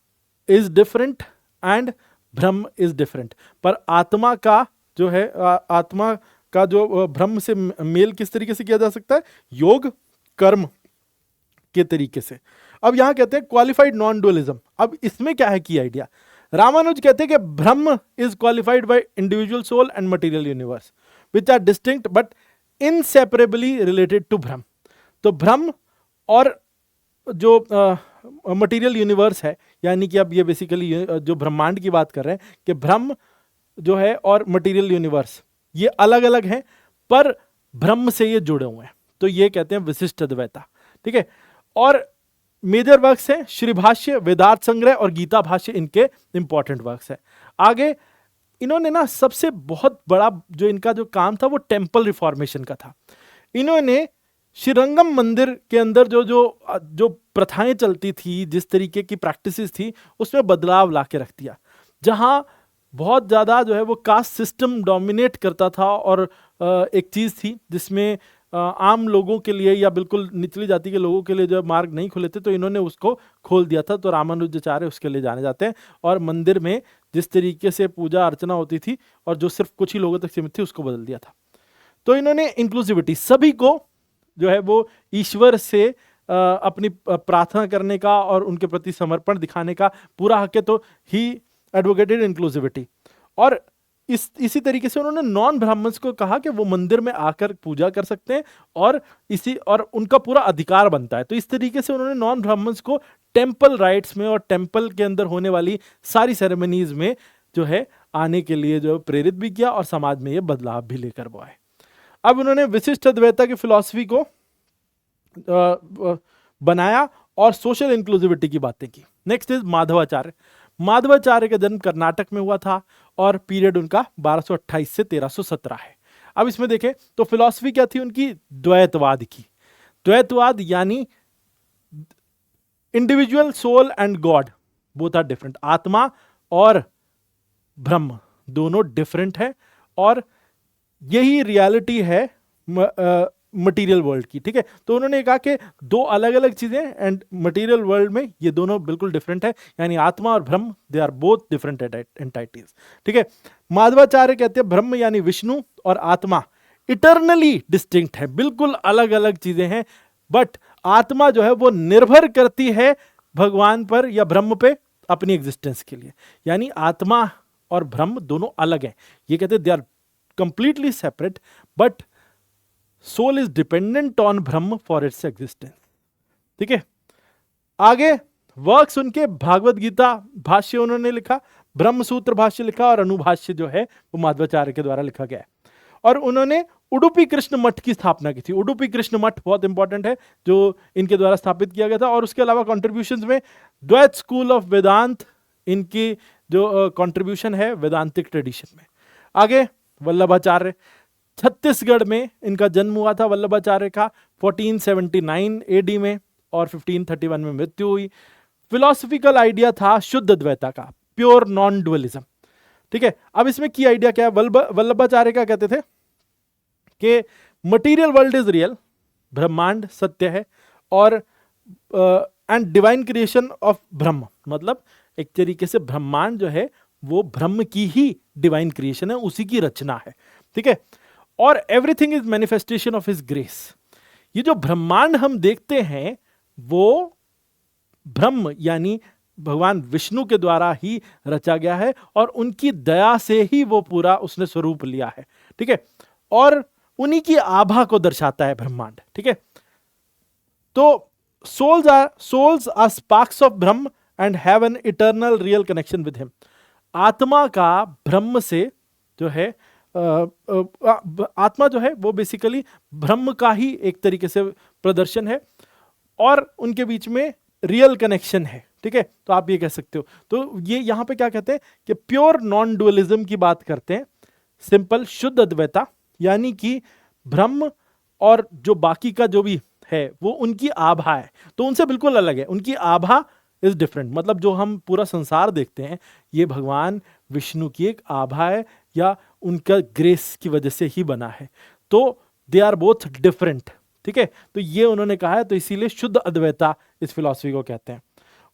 is different and Brahma is different, पर आत्मा का जो है आत्मा का जो ब्रह्म से मेल किस तरीके से किया जा सकता है, योग कर्म के तरीके से। अब यहां कहते हैं क्वालिफाइड नॉन डुअलिज्म। अब इसमें क्या है की आइडिया, रामानुज कहते हैं कि Brahman is qualified by individual soul and material universe, which are distinct but inseparably related to Brahman. तो ब्रह्म और जो मटेरियल यूनिवर्स है, यानी कि अब ये बेसिकली जो ब्रह्मांड की बात कर रहे हैं कि ब्रह्म जो है और मटेरियल यूनिवर्स ये अलग अलग हैं, पर ब्रह्म से ये जुड़े हुए हैं, तो ये कहते हैं विशिष्ट अद्वैता। ठीक है, और मेजर वर्क्स हैं श्री भाष्य, वेदार्थ संग्रह और गीता भाष्य, इनके इंपॉर्टेंट वर्क्स हैं। आगे इन्होंने ना सबसे बहुत बड़ा जो इनका जो काम था वो टेम्पल रिफॉर्मेशन का था। इन्होंने श्रीरंगम मंदिर के अंदर जो जो जो प्रथाएं चलती थी, जिस तरीके की प्रैक्टिसेस थी, उसमें बदलाव ला के रख दिया। जहां बहुत ज़्यादा जो है वो कास्ट सिस्टम डोमिनेट करता था, और एक चीज़ थी जिसमें आम लोगों के लिए या बिल्कुल निचली जाति के लोगों के लिए जो मार्ग नहीं खुले थे, तो इन्होंने उसको खोल दिया था। तो रामानुजाचार्य उसके लिए जाने जाते हैं, और मंदिर में जिस तरीके से पूजा अर्चना होती थी और जो सिर्फ कुछ ही लोगों तक सीमित थी, उसको बदल दिया था। तो इन्होंने इंक्लूसिविटी, सभी को जो है वो ईश्वर से अपनी प्रार्थना करने का और उनके प्रति समर्पण दिखाने का पूरा हक है, तो ही एडवोकेटेड इंक्लूसिविटी। और इसी तरीके से उन्होंने नॉन ब्राह्मण्स को कहा कि वो मंदिर में आकर पूजा कर सकते हैं और उनका पूरा अधिकार बनता है। तो इस तरीके से उन्होंने नॉन ब्राह्मण्स को टेम्पल राइट्स में और टेम्पल के अंदर होने वाली सारी सेरेमनीज में जो है आने के लिए जो प्रेरित भी किया, और समाज में ये बदलाव भी लेकर वो आए। अब उन्होंने विशिष्ट अद्वैता की फिलॉसफी को बनाया और सोशल इंक्लूसिविटी की बातें की। Next is Madhavacharya. माधवाचार्य का जन्म कर्नाटक में हुआ था और पीरियड उनका 1228 से 1317 है। अब इसमें देखें तो फिलॉसफी क्या थी उनकी? द्वैतवाद की। द्वैतवाद यानी individual soul and God both are different. आत्मा और ब्रह्म दोनों डिफरेंट है, और यही रियलिटी है मटेरियल वर्ल्ड की। ठीक है, तो उन्होंने कहा कि दो अलग अलग चीजें एंड मटेरियल वर्ल्ड में ये दोनों बिल्कुल डिफरेंट है, यानी आत्मा और Brahm they are both different entities. ठीक है, माधवाचार्य कहते हैं ब्रह्म यानी विष्णु और आत्मा इटर्नली डिस्टिंक्ट है, बिल्कुल अलग अलग चीजें हैं, बट आत्मा जो है वो निर्भर करती है भगवान पर या ब्रह्म पे अपनी एग्जिस्टेंस के लिए। यानी आत्मा और ब्रह्म दोनों अलग हैं। ये कहते हैं they are completely separate, but soul is dependent on Brahm for its existence. ठीक है, आगे वर्क्स उनके भागवत गीता भाष्य उन्होंने लिखा, ब्रह्म सूत्र भाष्य लिखा, और अनुभाष्य जो है वो माधवाचार्य के द्वारा लिखा गया है। और उन्होंने उडुपी कृष्ण मठ की स्थापना की थी। उडुपी कृष्ण मठ बहुत इंपॉर्टेंट है, जो इनके द्वारा स्थापित किया गया था। और उसके अलावा कॉन्ट्रीब्यूशंस में द्वैत स्कूल ऑफ वेदांत इनकी जो कंट्रीब्यूशन है वेदांतिक ट्रेडिशन में। आगे वल्लभाचार्य, छत्तीसगढ़ में इनका जन्म हुआ था वल्लभाचार्य का 1479 एडी में, और 1531 में मृत्यु हुई। फिलोसफिकल आइडिया था शुद्ध द्वैता का, प्योर नॉन डुअलिज्म। ठीक है, अब इसमें की आइडिया क्या है? वल्लभाचार्य क्या कहते थे कि मटेरियल वर्ल्ड इज रियल, ब्रह्मांड सत्य है, और एंड डिवाइन क्रिएशन ऑफ ब्रह्म, मतलब एक तरीके से ब्रह्मांड जो है वो ब्रह्म की ही डिवाइन क्रिएशन है, उसी की रचना है। ठीक है, और everything is manifestation of his grace. ये जो ब्रह्मांड हम देखते हैं वो ब्रह्म यानी भगवान विष्णु के द्वारा ही रचा गया है, और उनकी दया से ही वो पूरा उसने स्वरूप लिया है। ठीक है, और उन्हीं की आभा को दर्शाता है ब्रह्मांड। ठीक है, तो souls are sparks of Brahma and have an eternal real connection with him. आत्मा का ब्रह्म से जो है आत्मा जो है वो बेसिकली ब्रह्म का ही एक तरीके से प्रदर्शन है, और उनके बीच में रियल कनेक्शन है। ठीक है, तो आप ये कह सकते हो। तो ये यहां पे क्या कहते हैं कि प्योर नॉन डुअलिज्म की बात करते हैं, सिंपल शुद्ध अद्वैता, यानी कि ब्रह्म और जो बाकी का जो भी है वो उनकी आभा है, तो उनसे बिल्कुल अलग है। उनकी आभा इज डिफरेंट, मतलब जो हम पूरा संसार देखते हैं ये भगवान विष्णु की एक आभा है या उनका ग्रेस की वजह से ही बना है, तो दे आर बोथ डिफरेंट। ठीक है, तो ये उन्होंने कहा है, तो इसीलिए शुद्ध अद्वैता इस फिलॉसफी को कहते हैं।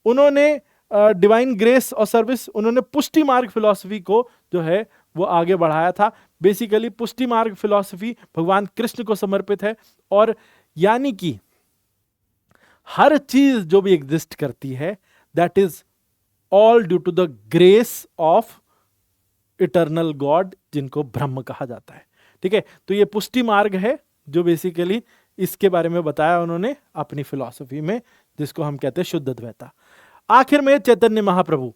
उन्होंने डिवाइन ग्रेस और सर्विस, उन्होंने पुष्टि मार्ग फिलॉसफी को जो है वो आगे बढ़ाया था। बेसिकली पुष्टि मार्ग फिलॉसफी भगवान कृष्ण को समर्पित है, और यानी कि हर चीज जो भी एग्जिस्ट करती है that is all due to the grace of eternal God, जिनको ब्रह्म कहा जाता है। ठीक है, तो ये पुष्टि मार्ग है जो बेसिकली इसके बारे में बताया उन्होंने अपनी फिलॉसफी में, जिसको हम कहते हैं शुद्ध द्वैता। आखिर में चैतन्य महाप्रभु,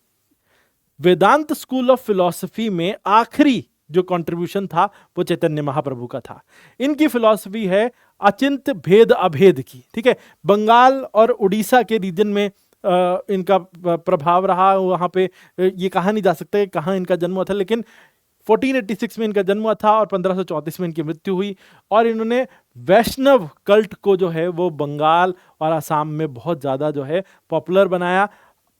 वेदांत स्कूल ऑफ फिलॉसफी में आखिरी जो कंट्रीब्यूशन था वो चैतन्य महाप्रभु का था। इनकी फिलॉसफी है अचिंत भेद अभेद की। ठीक है, बंगाल और उड़ीसा के रीजन में इनका प्रभाव रहा, वहां पे ये कहा नहीं जा सकता कि कहाँ इनका जन्म हुआ था, लेकिन 1486 में इनका जन्म हुआ था और 1534 में इनकी मृत्यु हुई। और इन्होंने वैष्णव कल्ट को जो है वो बंगाल और असम में बहुत ज़्यादा जो है पॉपुलर बनाया,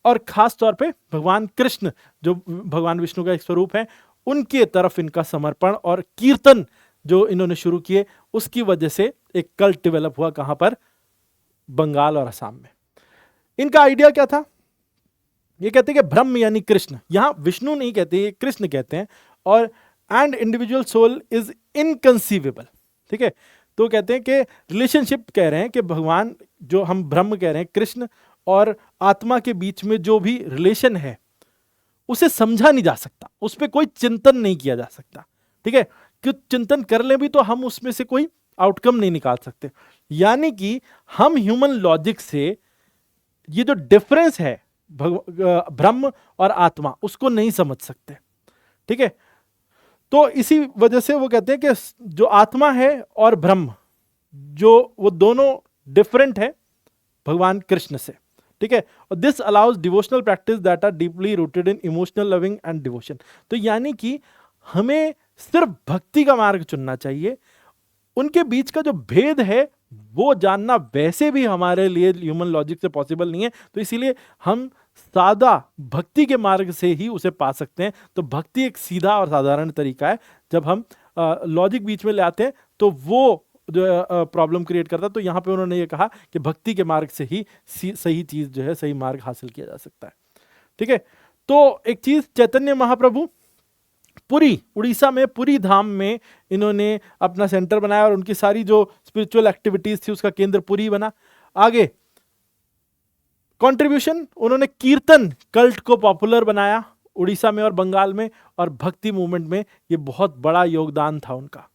और खास तौर पे भगवान कृष्ण जो भगवान विष्णु का एक स्वरूप है उनके तरफ इनका समर्पण और कीर्तन जो इन्होंने शुरू किए, उसकी वजह से एक कल्ट डेवलप हुआ। कहां पर? बंगाल और असम में। इनका आइडिया क्या था? ये कहते हैं कि ब्रह्म यानी कृष्ण, यहां विष्णु नहीं कहते, ये कृष्ण कहते हैं, और and individual soul is inconceivable. ठीक है, तो कहते हैं कि रिलेशनशिप कह रहे हैं कि भगवान जो हम ब्रह्म कह रहे हैं, कृष्ण और आत्मा के बीच में जो भी रिलेशन है उसे समझा नहीं जा सकता, उस पर कोई चिंतन नहीं किया जा सकता। ठीक है, कि चिंतन कर ले भी तो हम उसमें से कोई आउटकम नहीं निकाल सकते। यानी कि हम ह्यूमन लॉजिक से ये जो डिफरेंस है ब्रह्म और आत्मा, उसको नहीं समझ सकते। ठीक है, तो इसी वजह से वो कहते हैं कि जो आत्मा है और ब्रह्म जो वो दोनों डिफरेंट है भगवान कृष्ण से। ठीक है, और this allows devotional practice that are deeply rooted in emotional loving and devotion. तो यानी कि हमें सिर्फ भक्ति का मार्ग चुनना चाहिए, उनके बीच का जो भेद है वो जानना वैसे भी हमारे लिए ह्यूमन लॉजिक से पॉसिबल नहीं है, तो इसीलिए हम सादा भक्ति के मार्ग से ही उसे पा सकते हैं। तो भक्ति एक सीधा और साधारण तरीका है, जब हम लॉजिक बीच में ले आते हैं तो वो जो प्रॉब्लम क्रिएट करता है। तो यहाँ पे उन्होंने ये कहा कि भक्ति के मार्ग से ही सही चीज जो है, सही मार्ग हासिल किया जा सकता है। ठीक है, तो एक चीज, चैतन्य महाप्रभु पुरी, उड़ीसा में पुरी धाम में इन्होंने अपना सेंटर बनाया और उनकी सारी जो स्पिरिचुअल एक्टिविटीज थी उसका केंद्र पुरी बना। आगे कंट्रीब्यूशन, उन्होंने कीर्तन कल्ट को पॉपुलर बनाया उड़ीसा में और बंगाल में, और भक्ति मूवमेंट में ये बहुत बड़ा योगदान था उनका।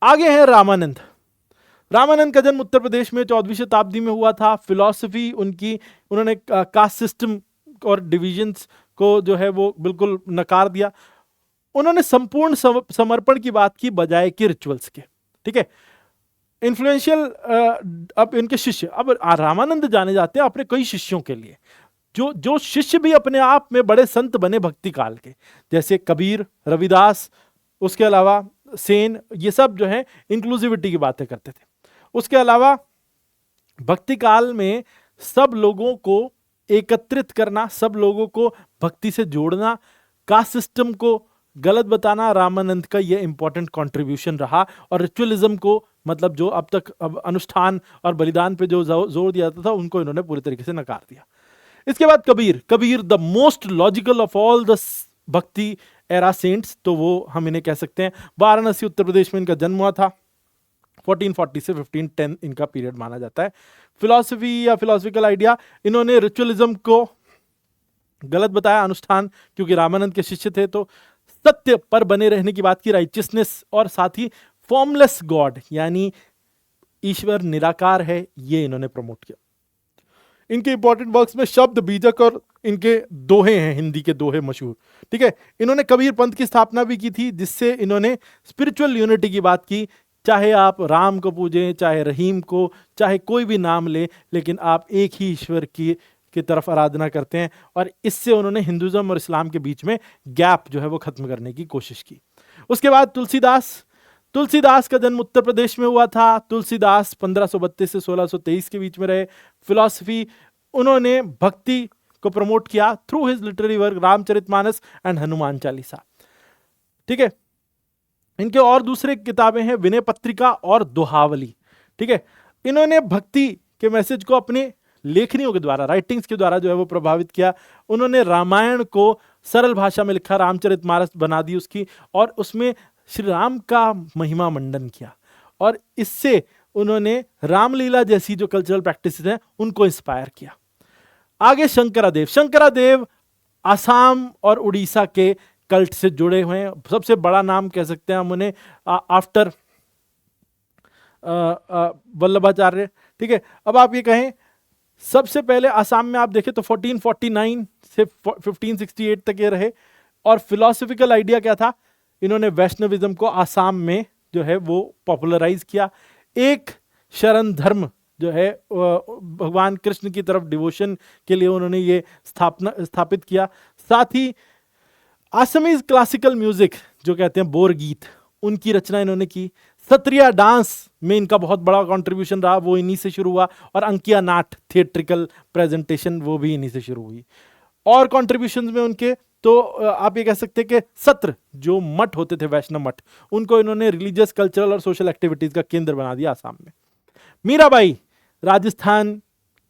आगे है रामानंद। रामानंद का जन्म उत्तर प्रदेश में 14वीं शताब्दी में हुआ था। फिलॉसफी उनकी, उन्होंने कास्ट सिस्टम और डिविजन्स को जो है वो बिल्कुल नकार दिया। उन्होंने संपूर्ण समर्पण की बात की बजाय कि रिचुअल्स के। ठीक है, इन्फ्लुएंशियल अब इनके शिष्य, अब रामानंद जाने जाते हैं अपने कई शिष्यों के लिए, जो शिष्य भी अपने आप में बड़े संत बने भक्ति काल के, जैसे कबीर, रविदास, उसके अलावा सेन, ये सब जो है इंक्लूसिविटी की बातें करते थे। उसके अलावा भक्ति काल में सब लोगों को एकत्रित करना, सब लोगों को भक्ति से जोड़ना, कास्ट सिस्टम को गलत बताना, रामानंद का ये इंपॉर्टेंट कंट्रीब्यूशन रहा। और रिचुअलिज्म को, मतलब जो अब तक अनुष्ठान और बलिदान पे जो जोर दिया जाता था, उनको इन्होंने पूरी तरीके से नकार दिया। इसके बाद Kabir the most logical of all the भक्ति एरा सेंट्स, तो वो हम इन्हें कह सकते हैं। वाराणसी उत्तर प्रदेश में इनका जन्म हुआ था। 1440 से 1510 इनका पीरियड माना जाता है। फिलॉसफी या फिलॉसफिकल आइडिया, इन्होंने रिचुअलिज्म को गलत बताया, अनुष्ठान, क्योंकि रामानंद के शिष्य थे, तो सत्य पर बने रहने की बात की, राइचियसनेस, और साथ ही फॉर्मलेस गॉड यानी ईश्वर निराकार है, ये इन्होंने प्रमोट किया। इनके इंपॉर्टेंट वर्क्स में शब्द बीजक और इनके दोहे हैं, हिंदी के दोहे मशहूर। ठीक है, इन्होंने कबीर पंथ की स्थापना भी की थी, जिससे इन्होंने स्पिरिचुअल यूनिटी की बात की। चाहे आप राम को पूजें, चाहे रहीम को, चाहे कोई भी नाम ले, लेकिन आप एक ही ईश्वर की तरफ आराधना करते हैं। और इससे उन्होंने हिंदुज्म और इस्लाम के बीच में गैप जो है वो खत्म करने की कोशिश की। उसके बाद तुलसीदास का जन्म उत्तर प्रदेश में हुआ था। तुलसीदास 1532 से 1623 के बीच में रहे। फिलॉसफी, उन्होंने भक्ति को प्रमोट किया through his literary work Ramcharitmanas and Hanuman Chalisa. ठीक है, इनके और दूसरे किताबें हैं विनय पत्रिका और दोहावली। ठीक है, इन्होंने भक्ति के मैसेज को अपने लेखनियों के द्वारा, राइटिंग्स के द्वारा जो है वो प्रभावित किया। उन्होंने रामायण को सरल भाषा में लिखा, रामचरितमानस बना दी उसकी, और उसमें श्री राम का महिमा मंडन किया, और इससे उन्होंने रामलीला जैसी जो कल्चरल प्रैक्टिसेस हैं उनको इंस्पायर किया। आगे शंकरादेव। असम और उड़ीसा के कल्ट से जुड़े हुए हैं। सबसे बड़ा नाम कह सकते हैं हम उन्हें आफ्टर वल्लभाचार्य। ठीक है, अब आप ये कहें सबसे पहले आसाम में आप देखें तो 1449 से 1568 तक ये रहे। और फिलोसफिकल आइडिया क्या था, इन्होंने वैष्णविज्म को आसाम में जो है वो पॉपुलराइज किया। एक शरण धर्म जो है भगवान कृष्ण की तरफ डिवोशन के लिए उन्होंने ये स्थापित किया। साथ ही असमीज क्लासिकल म्यूजिक जो कहते हैं बोर गीत, उनकी रचना इन्होंने की। सत्रिया डांस में इनका बहुत बड़ा कंट्रीब्यूशन रहा, वो इन्हीं से शुरू हुआ। और अंकिया नाट थिएट्रिकल प्रेजेंटेशन वो भी इन्हीं से शुरू हुई। और कंट्रीब्यूशंस में उनके तो आप ये कह सकते हैं कि सत्र जो मठ होते थे वैष्णव मठ, उनको इन्होंने रिलीजियस कल्चरल और सोशल एक्टिविटीज का केंद्र बना दिया आसाम में। मीराबाई राजस्थान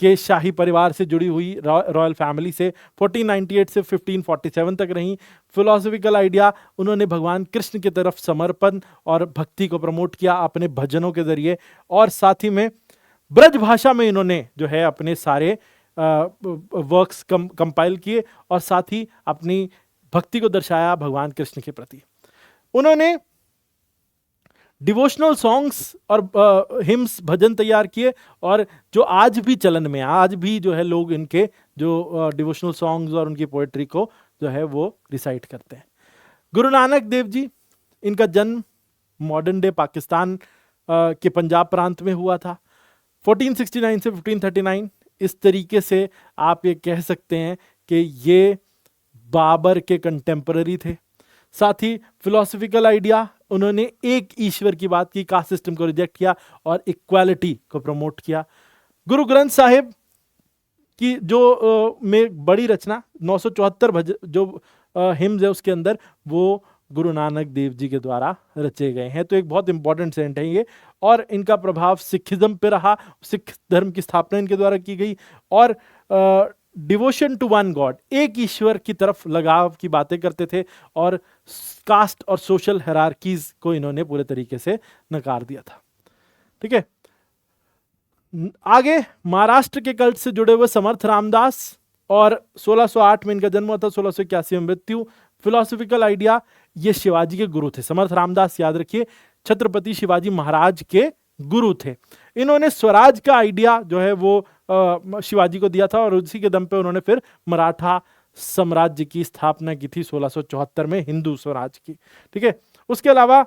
के शाही परिवार से जुड़ी हुई रॉयल फैमिली से 1498 से 1547 तक रही। फिलोसफिकल आइडिया उन्होंने भगवान कृष्ण की तरफ समर्पण और भक्ति को प्रमोट किया अपने भजनों के जरिए। और साथ ही में ब्रज भाषा में इन्होंने जो है अपने सारे वर्क्स कंपाइल किए और साथ ही अपनी भक्ति को दर्शाया भगवान कृष्ण के प्रति। उन्होंने डिवोशनल सॉन्ग्स और हिम्स भजन तैयार किए और जो आज भी चलन में, आज भी जो है लोग इनके जो डिवोशनल सॉन्ग्स और उनकी पोएट्री को जो है वो रिसाइट करते हैं। गुरु नानक देव जी, इनका जन्म मॉडर्न डे पाकिस्तान के पंजाब प्रांत में हुआ था 1469 से 1539। इस तरीके से आप ये कह सकते हैं कि ये बाबर के कंटेम्पररी थे। साथ ही फिलोसफिकल आइडिया, उन्होंने एक ईश्वर की बात की, कास्ट सिस्टम को रिजेक्ट किया और इक्वालिटी को प्रमोट किया। गुरु ग्रंथ साहिब की जो में बड़ी रचना 974 जो हिम्स है उसके अंदर, वो गुरु नानक देव जी के द्वारा रचे गए हैं। तो एक बहुत इंपॉर्टेंट सेंट है ये। और इनका प्रभाव सिखिज्म पे रहा, सिख धर्म की स्थापना इनके द्वारा की गई। और डिवोशन टू वन गॉड, एक ईश्वर की तरफ लगाव की बातें करते थे और कास्ट और सोशल हायरार्कीज को इन्होंने पूरे तरीके से नकार दिया था। ठीक है, आगे महाराष्ट्र के कल्ट से जुड़े हुए समर्थ रामदास, और 1608 में इनका जन्म हुआ था, 1681 में मृत्यु। फिलोसफिकल आइडिया, ये शिवाजी के गुरु थे। समर्थ रामदास याद रखिए छत्रपति शिवाजी महाराज के गुरु थे। इन्होंने स्वराज का आइडिया जो है वो शिवाजी को दिया था और उसी के दम पे उन्होंने फिर मराठा साम्राज्य की स्थापना की थी 1674 में, हिंदू स्वराज की। ठीक है, उसके अलावा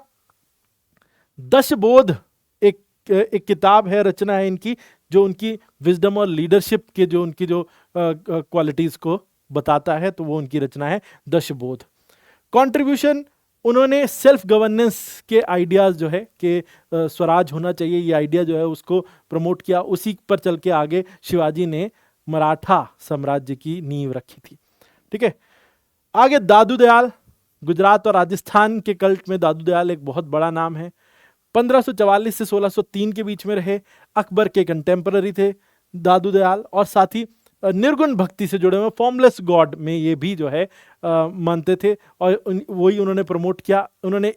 दशबोध एक किताब है, रचना है इनकी, जो उनकी विजडम और लीडरशिप के जो उनकी जो क्वालिटीज को बताता है, तो वो उनकी रचना है दशबोध। कंट्रीब्यूशन, उन्होंने सेल्फ गवर्नेंस के आइडियाज जो है कि स्वराज होना चाहिए, ये आइडिया जो है उसको प्रमोट किया। उसी पर चल के आगे शिवाजी ने मराठा साम्राज्य की नींव रखी थी। ठीक है, आगे दादू दयाल, गुजरात और राजस्थान के कल्ट में दादू दयाल एक बहुत बड़ा नाम है। 1544 से 1603 के बीच में रहे, अकबर के कंटेम्पररी थे दादू दयाल। और साथ ही निर्गुण भक्ति से जुड़े हुए, फॉर्मलेस गॉड में ये भी जो है मानते थे और वही उन्होंने प्रमोट किया। उन्होंने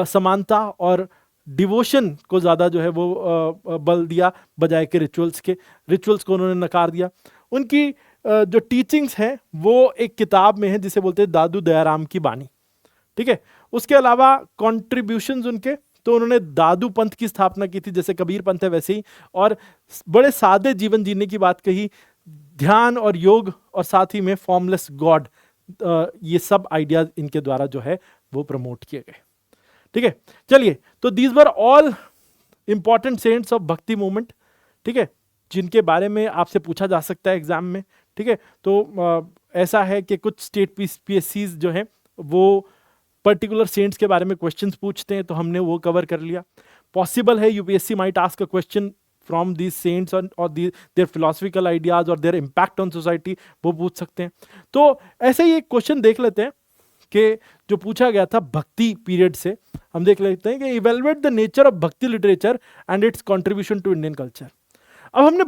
समानता और डिवोशन को ज़्यादा जो है वो बल दिया बजाय के रिचुअल्स को उन्होंने नकार दिया। उनकी जो टीचिंग्स हैं वो एक किताब में है जिसे बोलते हैं दादू दयाराम की बानी। ठीक है, उसके अलावा कॉन्ट्रीब्यूशंस उनके, तो उन्होंने दादू पंथ की स्थापना की थी, जैसे कबीर पंथ है वैसे ही, और बड़े सादे जीवन जीने की बात कही, ध्यान और योग, और साथ ही में फॉर्मलेस गॉड, ये सब आइडियाज इनके द्वारा जो है वो प्रमोट किए गए। ठीक है, चलिए, तो these were all important saints of bhakti movement. ठीक है, जिनके बारे में आपसे पूछा जा सकता है एग्जाम में। ठीक है, तो ऐसा है कि कुछ स्टेट पीएससीज जो है वो पर्टिकुलर सेंट्स के बारे में क्वेश्चंस पूछते हैं, तो हमने वो कवर कर लिया। पॉसिबल है UPSC might ask a question from these saints और देयर फिलोसफिकल आइडियाज और देयर इम्पैक्ट ऑन सोसाइटी, वो पूछ सकते हैं। तो ऐसे ही एक क्वेश्चन देख लेते हैं कि जो पूछा गया था भक्ति पीरियड से, हम देख लेते हैं कि evaluate the nature of bhakti literature and its contribution to Indian culture. अब हमने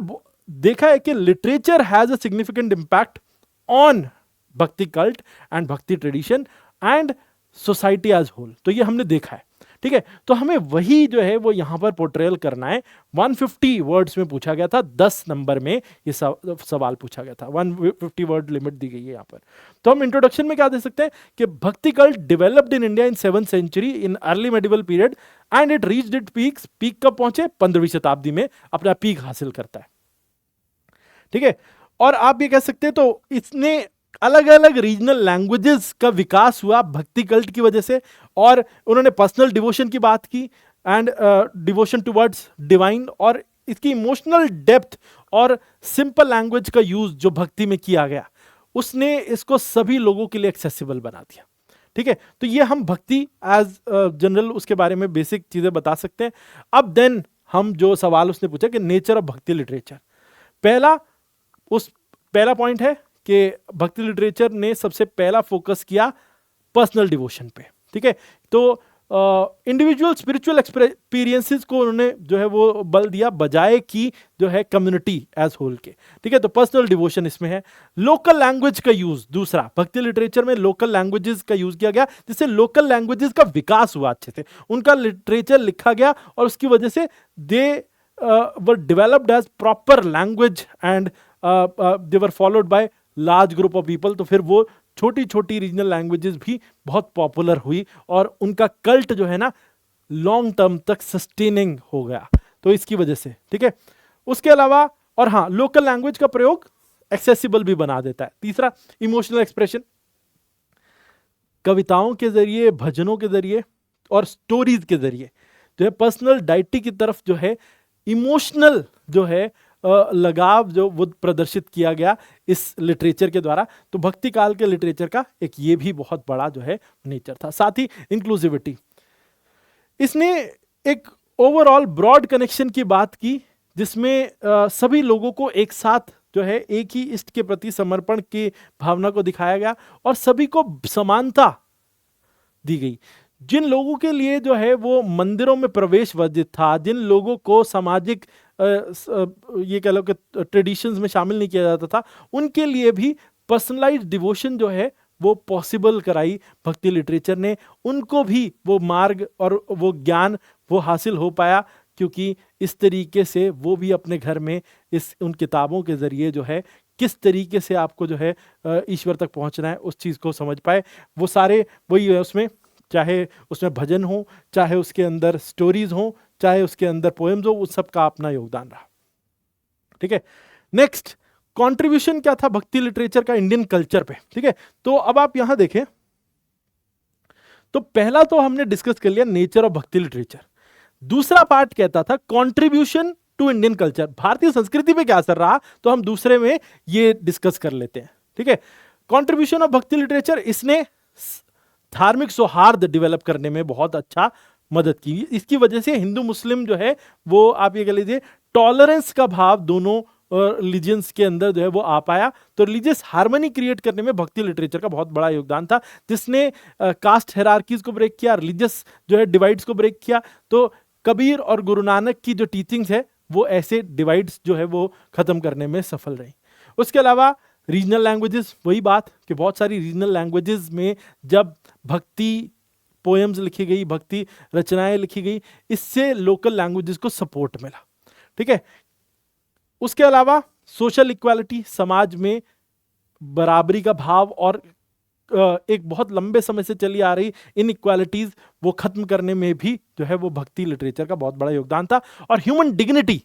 देखा है कि literature has a significant impact on bhakti cult and bhakti tradition and society as whole, तो ये हमने देखा है। ठीक है, तो हमें वही जो है वो यहाँ पर पोर्ट्रेयल करना है। 150 वर्ड्स में पूछा गया था, 10 नंबर में ये सवाल पूछा गया था, 150 वर्ड लिमिट दी गई है यहाँ पर। तो हम इंट्रोडक्शन में क्या दे सकते हैं कि bhakti cult developed in India in 7th century in early medieval period and it reached it peaks. Peak कब पहुंचे? 15वीं शताब्दी में अपना पीक हासिल करता है। ठीक है, और आप ये कह सकते हैं तो इसने अलग अलग रीजनल लैंग्वेजेस का विकास हुआ भक्ति कल्ट की वजह से, और उन्होंने पर्सनल डिवोशन की बात की एंड डिवोशन टुवर्ड्स डिवाइन, और इसकी इमोशनल डेप्थ और सिंपल लैंग्वेज का यूज जो भक्ति में किया गया उसने इसको सभी लोगों के लिए एक्सेसिबल बना दिया। ठीक है, तो ये हम भक्ति एज जनरल उसके बारे में बेसिक चीजें बता सकते हैं। अब देन हम जो सवाल उसने पूछा कि नेचर ऑफ भक्ति लिटरेचर, पहला पॉइंट है कि भक्ति लिटरेचर ने सबसे पहला फोकस किया पर्सनल डिवोशन पे। ठीक है, तो इंडिविजुअल स्पिरिचुअल एक्सपीरियंसेस को उन्होंने जो है वो बल दिया बजाय कि जो है कम्युनिटी एज होल के। ठीक है, तो पर्सनल डिवोशन इसमें है। लोकल लैंग्वेज का यूज, दूसरा भक्ति लिटरेचर में लोकल लैंग्वेजेस का यूज किया गया, जिससे लोकल लैंग्वेजेस का विकास हुआ, अच्छे से उनका लिटरेचर लिखा गया और उसकी वजह से they were developed as proper language and they were followed by large group of people. तो फिर वो छोटी छोटी रीजनल लैंग्वेजेस भी बहुत पॉपुलर हुई और उनका कल्ट जो है ना लॉन्ग टर्म तक सस्टेनिंग हो गया, तो इसकी वजह से। ठीक है, उसके अलावा और हाँ, लोकल लैंग्वेज का प्रयोग एक्सेसिबल भी बना देता है। तीसरा, इमोशनल एक्सप्रेशन, कविताओं के जरिए, भजनों के जरिए और स्टोरीज के जरिए जो है पर्सनल डाइटी की तरफ जो है इमोशनल जो है लगाव जो वो प्रदर्शित किया गया इस लिटरेचर के द्वारा। तो भक्ति काल के लिटरेचर का एक ये भी बहुत बड़ा जो है नेचर था। साथ ही इंक्लूसिविटी, इसने एक ओवरऑल ब्रॉड कनेक्शन की बात की जिसमें सभी लोगों को एक साथ जो है एक ही इष्ट के प्रति समर्पण की भावना को दिखाया गया और सभी को समानता दी गई। जिन लोगों के लिए जो है वो मंदिरों में प्रवेश वर्जित था, जिन लोगों को सामाजिक ये कह लो कि ट्रेडिशंस में शामिल नहीं किया जाता था, उनके लिए भी पर्सनलाइज्ड डिवोशन जो है वो पॉसिबल कराई भक्ति लिटरेचर ने। उनको भी वो मार्ग और वो ज्ञान वो हासिल हो पाया, क्योंकि इस तरीके से वो भी अपने घर में उन किताबों के जरिए जो है किस तरीके से आपको जो है ईश्वर तक पहुंचना है उस चीज़ को समझ पाए। वो सारे वही है उसमें, चाहे उसमें भजन हो, चाहे उसके अंदर स्टोरीज हो, चाहे उसके अंदर पोएम्स हो, उस सब का अपना योगदान रहा। ठीक है, नेक्स्ट कंट्रीब्यूशन क्या था भक्ति लिटरेचर का इंडियन कल्चर पे। ठीक है, तो अब आप यहां देखें तो पहला तो हमने डिस्कस कर लिया नेचर ऑफ भक्ति लिटरेचर। दूसरा पार्ट कहता था कंट्रीब्यूशन टू इंडियन कल्चर, भारतीय संस्कृति पे क्या असर रहा, तो हम दूसरे में ये डिस्कस कर लेते हैं। ठीक है, कंट्रीब्यूशन ऑफ भक्ति लिटरेचर, इसने धार्मिक सौहार्द डेवलप करने में बहुत अच्छा मदद की। इसकी वजह से हिंदू मुस्लिम जो है वो आप ये कह लीजिए टॉलरेंस का भाव दोनों रिलीजियंस के अंदर जो है वो आ पाया। तो रिलीजियस हार्मनी क्रिएट करने में भक्ति लिटरेचर का बहुत बड़ा योगदान था, जिसने कास्ट हायरार्कीज को ब्रेक किया, रिलीजियस जो है डिवाइड्स को ब्रेक किया। तो कबीर और गुरु नानक की जो टीचिंग्स है वो ऐसे डिवाइड्स जो है वो खत्म करने में सफल रही। उसके अलावा रीजनल लैंग्वेजेस, वही बात कि बहुत सारी रीजनल लैंग्वेजेस में जब भक्ति पोएम्स लिखी गई, भक्ति रचनाएं लिखी गई, इससे लोकल लैंग्वेजेस को सपोर्ट मिला। ठीक है, उसके अलावा सोशल इक्वालिटी, समाज में बराबरी का भाव और एक बहुत लंबे समय से चली आ रही इनइक्वालिटीज वो खत्म करने में भी जो है वो भक्ति लिटरेचर का बहुत बड़ा योगदान था। और ह्यूमन डिग्निटी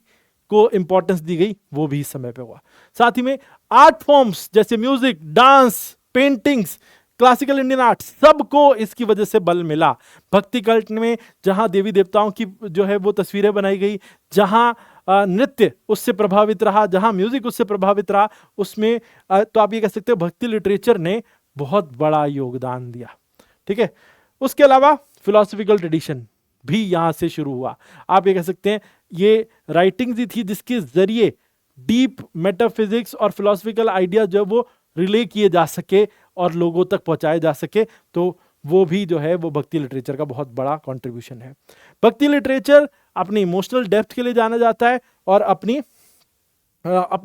को इंपॉर्टेंस दी गई, वो भी इस समय पे हुआ। साथ ही में आर्ट फॉर्म्स जैसे music, dance, paintings, classical Indian art, सबको इसकी वजह से बल मिला। भक्ति कल्ट में जहां देवी देवताओं की जो है वो तस्वीरें बनाई गई, जहां नृत्य उससे प्रभावित रहा, जहां म्यूजिक उससे प्रभावित रहा, उसमें तो आप ये कह सकते हो भक्ति लिटरेचर ने बहुत बड़ा योगदान दिया। ठीक है, उसके अलावा फिलोसफिकल ट्रेडिशन भी यहां से शुरू हुआ। आप ये कह सकते हैं ये राइटिंग्स ही थी जिसके जरिए डीप मेटाफिजिक्स और फिलोसफिकल आइडिया जो वो रिले किए जा सके और लोगों तक पहुंचाए जा सके। तो वो भी जो है वो भक्ति लिटरेचर का बहुत बड़ा कंट्रीब्यूशन है। भक्ति लिटरेचर अपनी इमोशनल डेप्थ के लिए जाना जाता है और अपने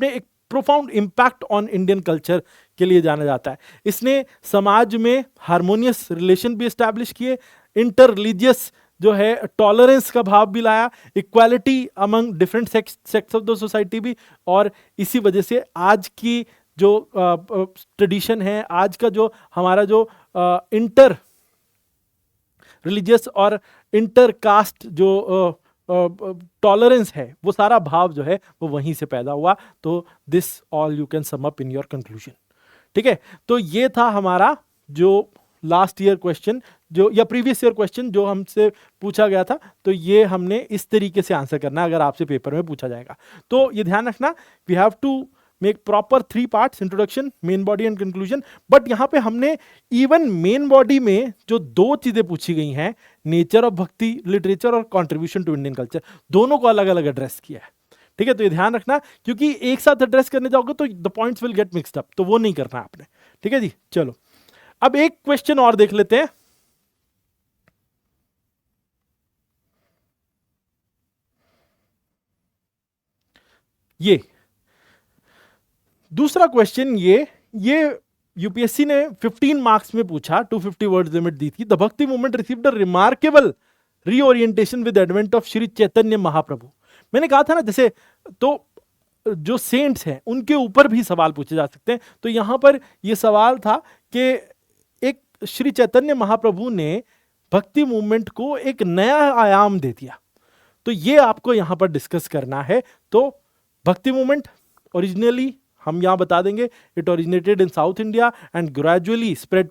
एक profound impact on Indian culture के लिए जाना जाता है। इसने समाज में हार्मोनियस रिलेशन भी एस्टैब्लिश किए, इंटर रिलीजियस जो है टॉलरेंस का भाव भी लाया, equality among different sects of the society भी, और इसी वजह से आज की जो ट्रेडिशन है, आज का जो हमारा जो इंटर रिलीजियस और इंटर कास्ट जो टॉलरेंस है, वो सारा भाव जो है वो वहीं से पैदा हुआ। तो this all you can sum up in your conclusion. ठीक है, तो ये था हमारा जो लास्ट ईयर क्वेश्चन जो या प्रीवियस ईयर क्वेश्चन जो हमसे पूछा गया था। तो ये हमने इस तरीके से आंसर करना है अगर आपसे पेपर में पूछा जाएगा। तो ये ध्यान रखना, we have to make proper 3 parts, introduction, main body and conclusion. But यहां पे हमने इवन मेन बॉडी में जो 2 चीजें पूछी गई हैं, नेचर ऑफ भक्ति लिटरेचर और कॉन्ट्रीब्यूशन टू इंडियन कल्चर, दोनों को अलग अलग एड्रेस किया है। ठीक है, तो ये ध्यान रखना, क्योंकि एक साथ एड्रेस करने जाओगे तो the points will get mixed up, तो वो नहीं करना आपने। ठीक है जी, चलो अब एक क्वेश्चन और देख लेते हैं। ये दूसरा क्वेश्चन, ये यूपीएससी ने 15 मार्क्स में पूछा, 250 वर्ड्स लिमिट दी थी। The bhakti movement received a remarkable reorientation with advent of Shri Chaitanya Mahaprabhu. मैंने कहा था ना, जैसे तो जो सेंट्स हैं उनके ऊपर भी सवाल पूछे जा सकते हैं। तो यहां पर यह सवाल था कि एक श्री चैतन्य महाप्रभु ने भक्ति मूवमेंट को एक नया आयाम दे दिया, तो ये आपको यहां पर डिस्कस करना है। तो भक्ति मूवमेंट ओरिजिनली हम यहां बता देंगे, it originated in south India and gradually spread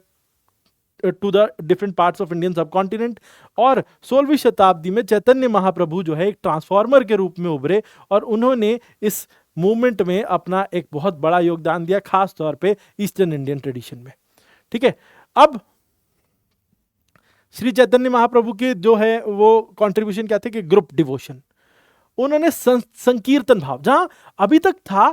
to the different parts of Indian subcontinent. और 16वीं शताब्दी में चैतन्य महाप्रभु जो है एक ट्रांसफॉर्मर के रूप में उभरे और उन्होंने इस मूवमेंट में अपना एक बहुत बड़ा योगदान दिया, खास तौर पे ईस्टर्न इंडियन ट्रेडिशन में। ठीक है, अब श्री चैतन्य महाप्रभु के जो है वो कंट्रीब्यूशन क्या थे कि ग्रुप डिवोशन, उन्होंने संकीर्तन भाव, जहां अभी तक था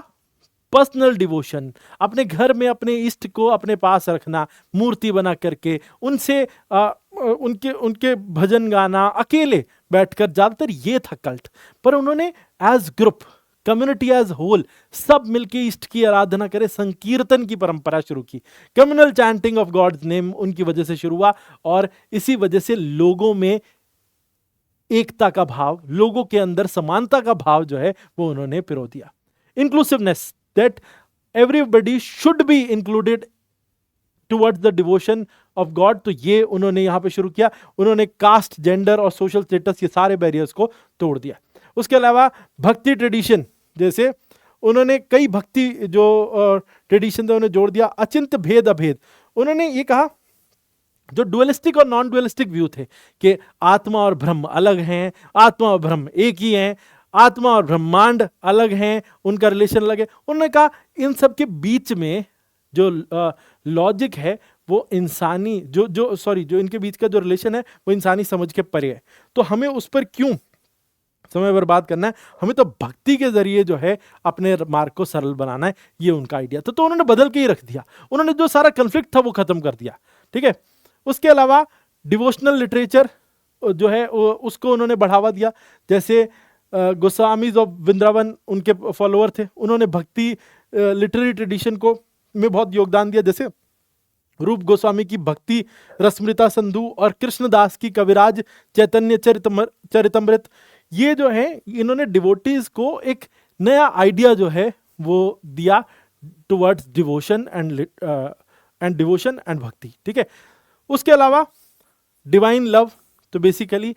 पर्सनल डिवोशन, अपने घर में अपने इष्ट को अपने पास रखना, मूर्ति बना करके उनसे उनके भजन गाना, अकेले बैठकर, ज्यादातर ये था कल्ट। पर उन्होंने as group, community as whole, सब मिलके इष्ट की आराधना करे, संकीर्तन की परंपरा शुरू की। Communal chanting of God's name उनकी वजह से शुरू हुआ, और इसी वजह से लोगों में एकता का भाव, लोगों के अंदर समानता का भाव जो है वो उन्होंने पिरो दिया। Inclusiveness, that everybody should be included towards the devotion of God, तो ये उन्होंने यहां पे शुरू किया। उन्होंने कास्ट, जेंडर और सोशल स्टेटस, ये सारे बैरियर्स को तोड़ दिया। उसके अलावा भक्ति ट्रेडिशन, जैसे उन्होंने कई भक्ति जो ट्रेडिशन थे उन्हें जोड़ दिया। अचिंत्य भेद अभेद, उन्होंने ये कहा, जो डुअलिस्टिक और नॉन डुअलिस्टिक व्यू थे कि आत्मा और ब्रह्म अलग हैं, आत्मा और ब्रह्म एक ही हैं, आत्मा और ब्रह्मांड अलग हैं, उनका रिलेशन अलग है। उन्होंने कहा इन सब के बीच में जो लॉजिक है वो इंसानी जो इनके बीच का जो रिलेशन है वो इंसानी समझ के परे है। तो हमें उस पर क्यों समय बर्बाद करना है, हमें तो भक्ति के जरिए जो है अपने मार्ग को सरल बनाना है, ये उनका आइडिया था। तो उन्होंने बदल के ही रख दिया, उन्होंने जो सारा कन्फ्लिक्ट था वो खत्म कर दिया। ठीक है, उसके अलावा डिवोशनल लिटरेचर जो है उसको उन्होंने बढ़ावा दिया। जैसे गोस्वामीज ऑफ वृंदावन उनके फॉलोअर थे, उन्होंने भक्ति लिटरेरी ट्रेडिशन को में बहुत योगदान दिया। जैसे रूप गोस्वामी की भक्ति रसमृता संधु और कृष्णदास की कविराज चैतन्य चरितमृत, ये जो है इन्होंने डिवोटीज को एक नया आइडिया जो है वो दिया टुवर्ड्स डिवोशन एंड भक्ति। ठीक है, उसके अलावा डिवाइन लव, तो बेसिकली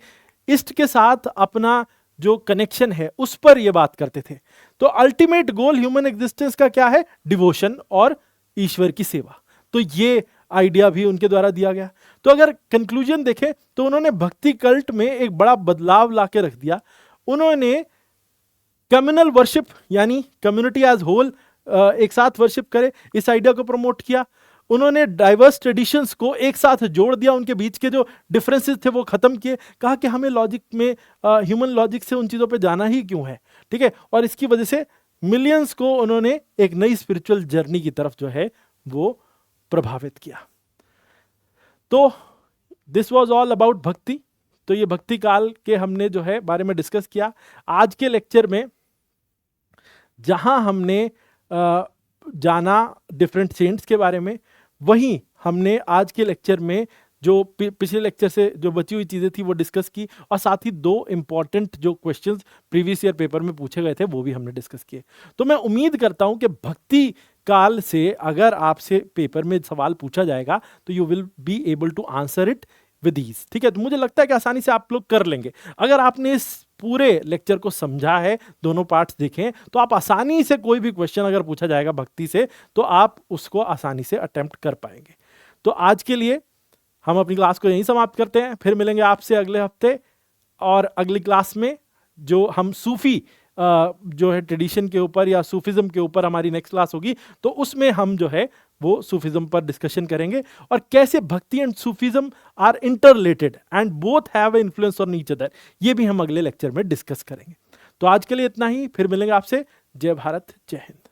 इष्ट के साथ अपना जो कनेक्शन है उस पर ये बात करते थे। तो अल्टीमेट गोल ह्यूमन एग्जिस्टेंस का क्या है, डिवोशन और ईश्वर की सेवा। तो ये आइडिया भी उनके द्वारा दिया गया। तो अगर कंक्लूजन देखें तो उन्होंने भक्ति कल्ट में एक बड़ा बदलाव लाके रख दिया। उन्होंने कम्युनल वर्शिप, यानी कम्युनिटी एज होल एक साथ वर्शिप करे, इस आइडिया को प्रमोट किया। उन्होंने डाइवर्स ट्रेडिशंस को एक साथ जोड़ दिया, उनके बीच के जो डिफरेंसेस थे वो खत्म किए। कहा कि हमें लॉजिक में, ह्यूमन लॉजिक से उन चीजों पे जाना ही क्यों है। ठीक है, और इसकी वजह से मिलियंस को उन्होंने एक नई स्पिरिचुअल जर्नी की तरफ जो है वो प्रभावित किया। तो दिस वाज ऑल अबाउट भक्ति। तो ये भक्ति काल के हमने जो है बारे में डिस्कस किया। आज के लेक्चर में जहां हमने जाना डिफरेंट सेंट्स के बारे में, वहीं हमने आज के लेक्चर में जो पिछले लेक्चर से जो बची हुई चीज़ें थी वो डिस्कस की, और साथ ही 2 इम्पॉर्टेंट जो क्वेश्चंस प्रीवियस ईयर पेपर में पूछे गए थे वो भी हमने डिस्कस किए। तो मैं उम्मीद करता हूँ कि भक्ति काल से अगर आपसे पेपर में सवाल पूछा जाएगा तो you will be able to answer it with ease. ठीक है, तो मुझे लगता है कि आसानी से आप लोग कर लेंगे। अगर आपने इस पूरे लेक्चर को समझा है, दोनों पार्ट्स देखें, तो आप आसानी से कोई भी क्वेश्चन अगर पूछा जाएगा भक्ति से तो आप उसको आसानी से अटेम्प्ट कर पाएंगे। तो आज के लिए हम अपनी क्लास को यहीं समाप्त करते हैं, फिर मिलेंगे आपसे अगले हफ्ते, और अगली क्लास में जो हम सूफी जो है ट्रेडिशन के ऊपर या सूफिज्म के ऊपर हमारी नेक्स्ट क्लास होगी, तो उसमें हम जो है वो सूफिज्म पर डिस्कशन करेंगे और कैसे bhakti and Sufism are interrelated and both have influence on each other, ये भी हम अगले लेक्चर में डिस्कस करेंगे। तो आज के लिए इतना ही, फिर मिलेंगे आपसे। जय भारत, जय हिंद।